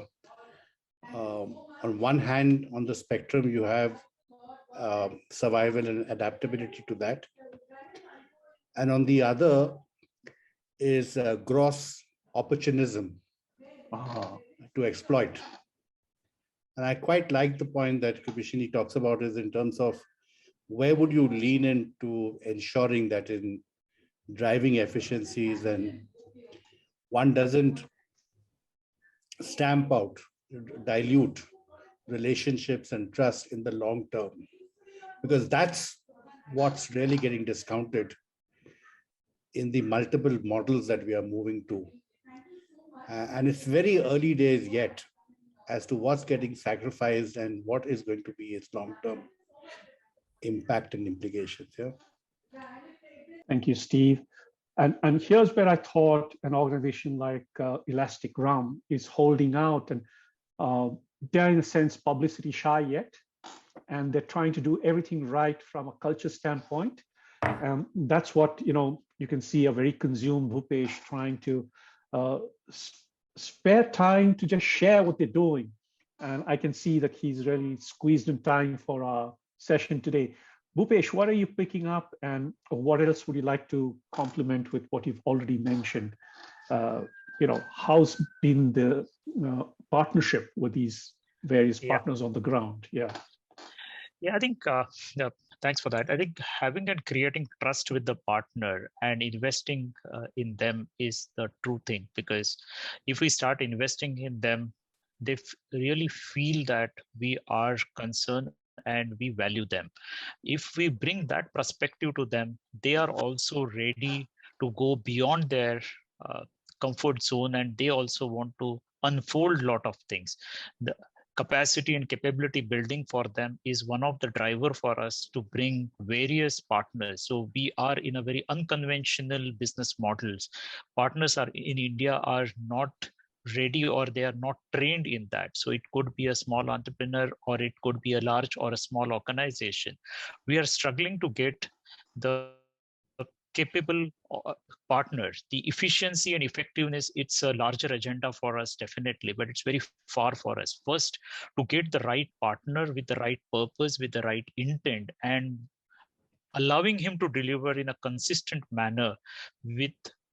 one hand, on the spectrum, you have survival and adaptability to that. And on the other is gross opportunism to exploit. And I quite like the point that Kubishini talks about is in terms of where would you lean into ensuring that in driving efficiencies and one doesn't stamp out, dilute relationships and trust in the long term, because that's what's really getting discounted in the multiple models that we are moving to. And it's very early days yet as to what's getting sacrificed and what is going to be its long-term impact and implications. Yeah. Thank you, Steve. And here's where I thought an organization like ElasticRun is holding out, and they're in a sense publicity shy yet, and they're trying to do everything right from a culture standpoint. That's what, you can see a very consumed Bhupesh trying to spare time to just share what they're doing. And I can see that he's really squeezed in time for our session today. Bhupesh, what are you picking up, and what else would you like to complement with what you've already mentioned? How's been the partnership with these various partners on the ground? Yeah, I think thanks for that. I think having and creating trust with the partner and investing in them is the true thing, because if we start investing in them, they really feel that we are concerned and we value them. If we bring that perspective to them, they are also ready to go beyond their comfort zone, and they also want to unfold a lot of things. The capacity and capability building for them is one of the driver for us to bring various partners. So we are in a very unconventional business models. Partners are in India are not ready, or they are not trained in that. So it could be a small entrepreneur, or it could be a large or a small organization. We are struggling to get the capable partners. The efficiency and effectiveness, it's a larger agenda for us, definitely, but it's very far for us. First, to get the right partner with the right purpose, with the right intent, and allowing him to deliver in a consistent manner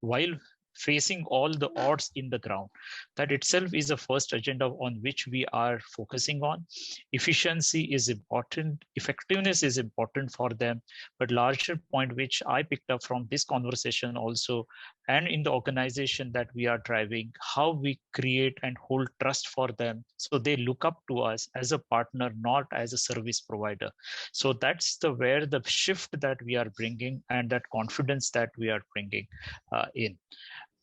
while facing all the odds in the ground. That itself is the first agenda on which we are focusing on. Efficiency is important, effectiveness is important for them, but larger point which I picked up from this conversation also, and in the organization that we are driving, how we create and hold trust for them, so they look up to us as a partner, not as a service provider. So that's where the shift that we are bringing, and that confidence that we are bringing in.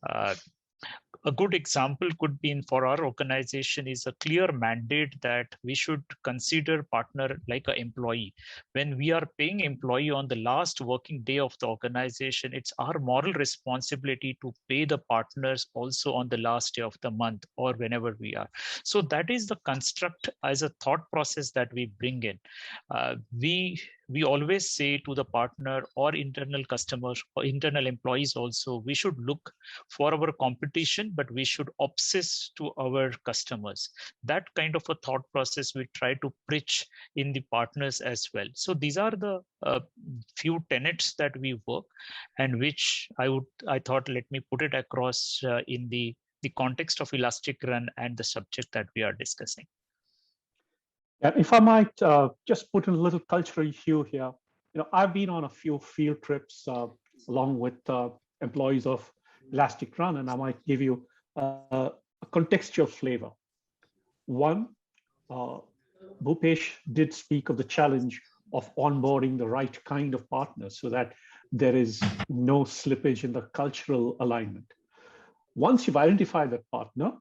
A good example could be for our organization is a clear mandate that we should consider partner like an employee. When we are paying employee on the last working day of the organization, it's our moral responsibility to pay the partners also on the last day of the month or whenever we are. So that is the construct as a thought process that we bring in. We always say to the partner or internal customers or internal employees also, we should look for our competition, but we should obsess to our customers. That kind of a thought process we try to preach in the partners as well. So these are the few tenets that we work, and which I thought let me put it across in the context of ElasticRun and the subject that we are discussing. And if I might just put in a little cultural hue here, I've been on a few field trips along with employees of ElasticRun, and I might give you a contextual flavor. One, Bhupesh did speak of the challenge of onboarding the right kind of partners so that there is no slippage in the cultural alignment. Once you've identified that partner,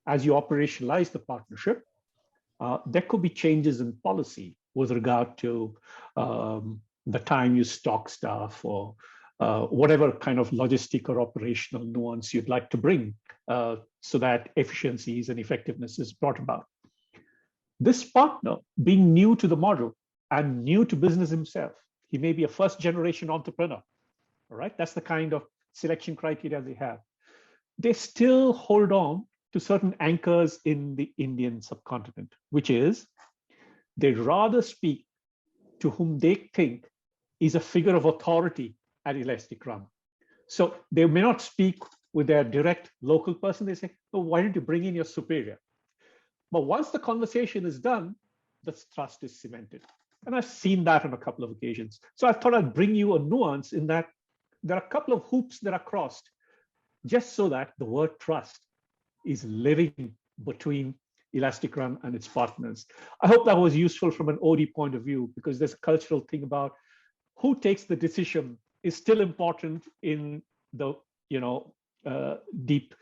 as you operationalize the partnership, there could be changes in policy with regard to the time you stock stuff or whatever kind of logistic or operational nuance you'd like to bring so that efficiencies and effectiveness is brought about. This partner, being new to the model and new to business himself, he may be a first-generation entrepreneur, all right? That's the kind of selection criteria they have. They still hold on to certain anchors in the Indian subcontinent, which is they'd rather speak to whom they think is a figure of authority at ElasticRun. So they may not speak with their direct local person. They say, oh, why don't you bring in your superior? But once the conversation is done, the trust is cemented. And I've seen that on a couple of occasions. So I thought I'd bring you a nuance in that there are a couple of hoops that are crossed just so that the word trust is living between ElasticRun and its partners. I hope that was useful from an OD point of view, because there's a cultural thing about who takes the decision is still important in the deep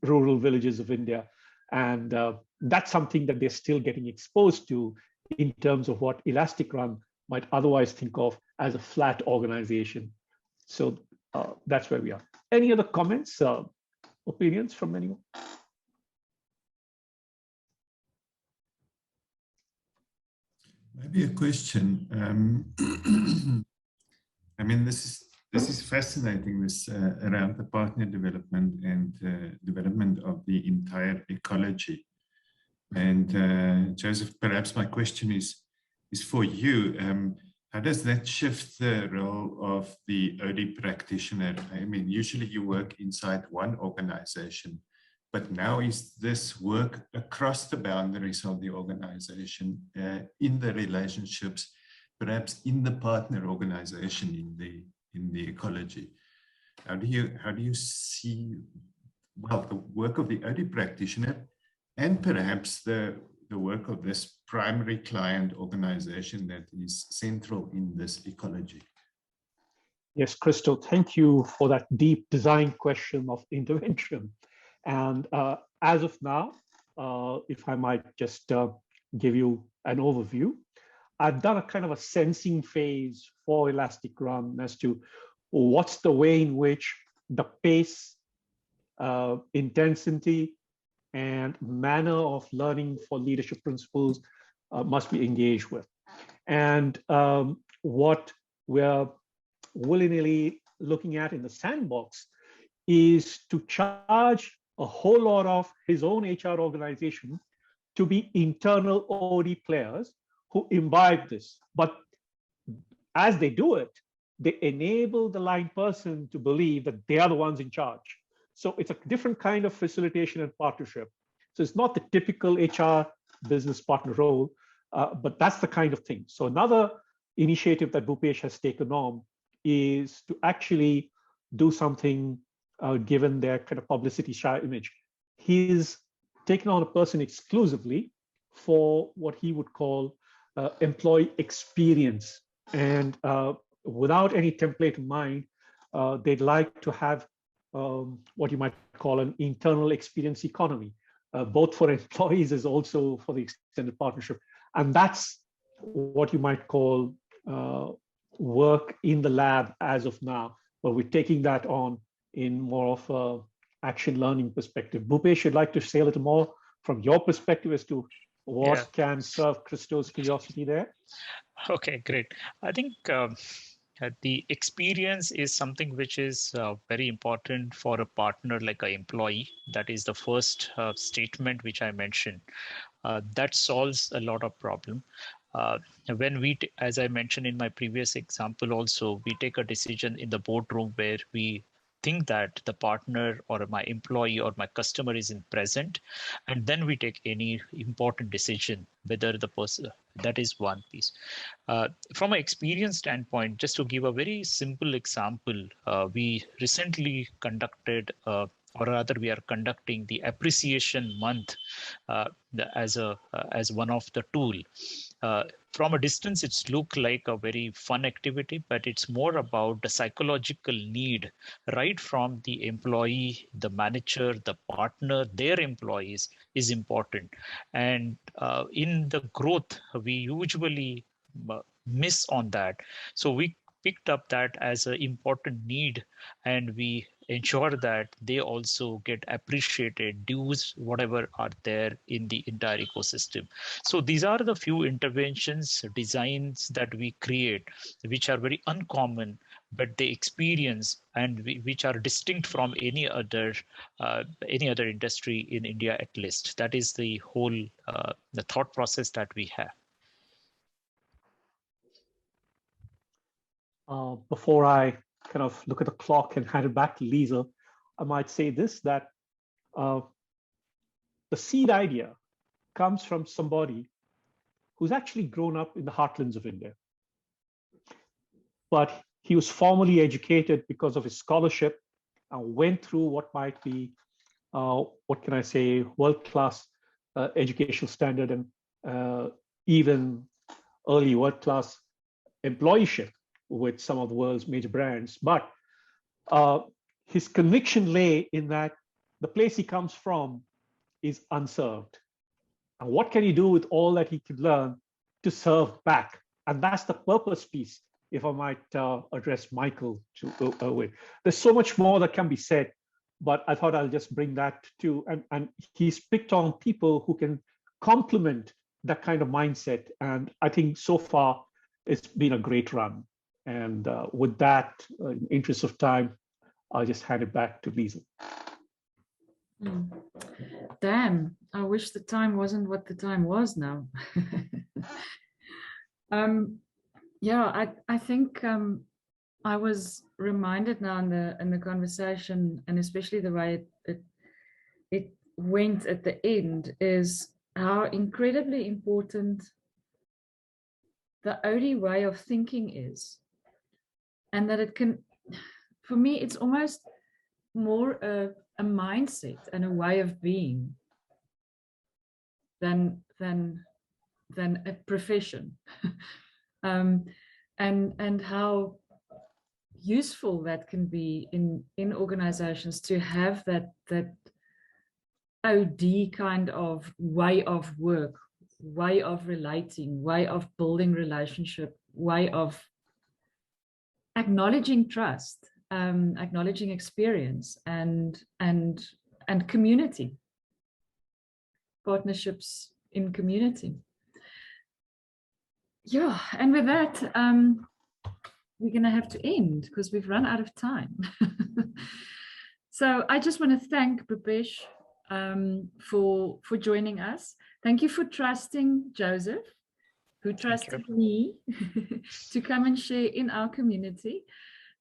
rural villages of India. And that's something that they're still getting exposed to in terms of what ElasticRun might otherwise think of as a flat organization. So that's where we are. Any other comments, opinions from anyone? Maybe a question. I mean, this is fascinating. This around the partner development and development of the entire ecology. And Joseph, perhaps my question is for you. How does that shift the role of the OD practitioner? I mean, usually you work inside one organization, but now is this work across the boundaries of the organization, in the relationships, perhaps in the partner organization, in the ecology? How do you see, well, the work of the OD practitioner and perhaps the work of this primary client organization that is central in this ecology? Yes, Crystal, thank you for that deep design question of intervention. And as of now, if I might just give you an overview, I've done a kind of a sensing phase for ElasticRun as to what's the way in which the pace, intensity, and manner of learning for leadership principles must be engaged with. And what we're willy-nilly looking at in the sandbox is to charge a whole lot of his own HR organization to be internal OD players who imbibe this. But as they do it, they enable the line person to believe that they are the ones in charge. So it's a different kind of facilitation and partnership. So it's not the typical HR business partner role, but that's the kind of thing. So another initiative that Bhupesh has taken on is to actually do something given their kind of publicity shy image. He's taken on a person exclusively for what he would call employee experience. And without any template in mind, they'd like to have what you might call an internal experience economy, both for employees as also for the extended partnership. And that's what you might call work in the lab as of now, but we're taking that on in more of a action learning perspective. Bhupesh, you'd like to say a little more from your perspective as to what can serve Christo's curiosity there? Okay, great. I think the experience is something which is very important for a partner like an employee. That is the first statement which I mentioned. That solves a lot of problem. When we, as I mentioned in my previous example also, we take a decision in the boardroom where we think that the partner or my employee or my customer is in present, and then we take any important decision, whether the person, that is one piece. From an experience standpoint, just to give a very simple example, we recently conducted or rather we are conducting the appreciation month as one of the tool. From a distance, it's look like a very fun activity, but it's more about the psychological need, right from the employee, the manager, the partner, their employees is important. And in the growth, we usually miss on that. So we picked up that as an important need, and we ensure that they also get appreciated, dues, whatever are there in the entire ecosystem. So these are the few interventions, designs that we create, which are very uncommon, but they experience and which are distinct from any other industry in India at least. That is the whole the thought process that we have. Before I kind of look at the clock and hand it back to Lisa, I might say this, that the seed idea comes from somebody who's actually grown up in the heartlands of India. But he was formally educated because of his scholarship and went through what might be, what can I say, world-class educational standard and even early world-class employeeship with some of the world's major brands. But his conviction lay in that the place he comes from is unserved. And what can he do with all that he could learn to serve back? And that's the purpose piece, if I might address Michael with. There's so much more that can be said, but I thought I'll just bring that to, and he's picked on people who can complement that kind of mindset. And I think so far it's been a great run. And with that, in interest of time, I'll just hand it back to Liesl. Damn, I wish the time wasn't what the time was now. Yeah, I think I was reminded now in the conversation, and especially the way it went at the end, is how incredibly important the OD way of thinking is, and that it can, for me, it's almost more a mindset and a way of being than a profession. And how useful that can be in organizations to have that OD kind of way of work, way of relating, way of building relationship, way of acknowledging trust, acknowledging experience, and community, partnerships in community. Yeah, and with that, we're going to have to end because we've run out of time. So I just want to thank Bhupesh for joining us. Thank you for trusting Joseph, who trusted me to come and share in our community.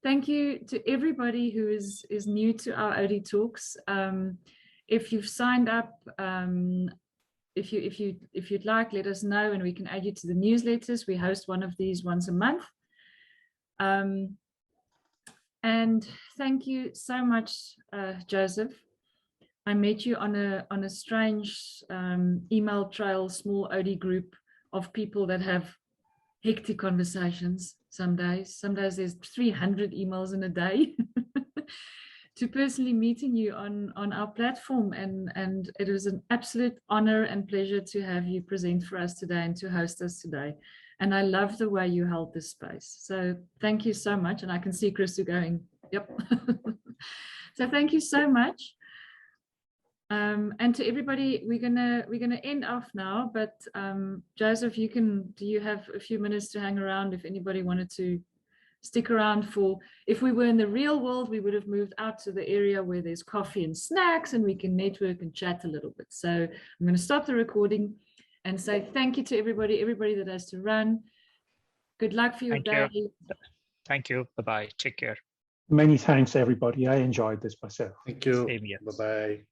Thank you to everybody who is new to our OD Talks. If you've signed up, if you'd like, let us know and we can add you to the newsletters. We host one of these once a month. And thank you so much, Joseph. I met you on a strange email trail, small OD group of people that have hectic conversations some days. Some days there's 300 emails in a day. To personally meeting you on our platform, and it was an absolute honor and pleasure to have you present for us today and to host us today. And I love the way you held this space. So thank you so much. And I can see Christo going, yep. So thank you so much. And to everybody, we're gonna end off now. But Joseph, do you have a few minutes to hang around if anybody wanted to stick around for, if we were in the real world, we would have moved out to the area where there's coffee and snacks and we can network and chat a little bit. So I'm going to stop the recording and say thank you to everybody that has to run. Good luck for your day. Thank you. Bye-bye. Take care. Many thanks, everybody. I enjoyed this myself. Thank you. Same here. Bye-bye.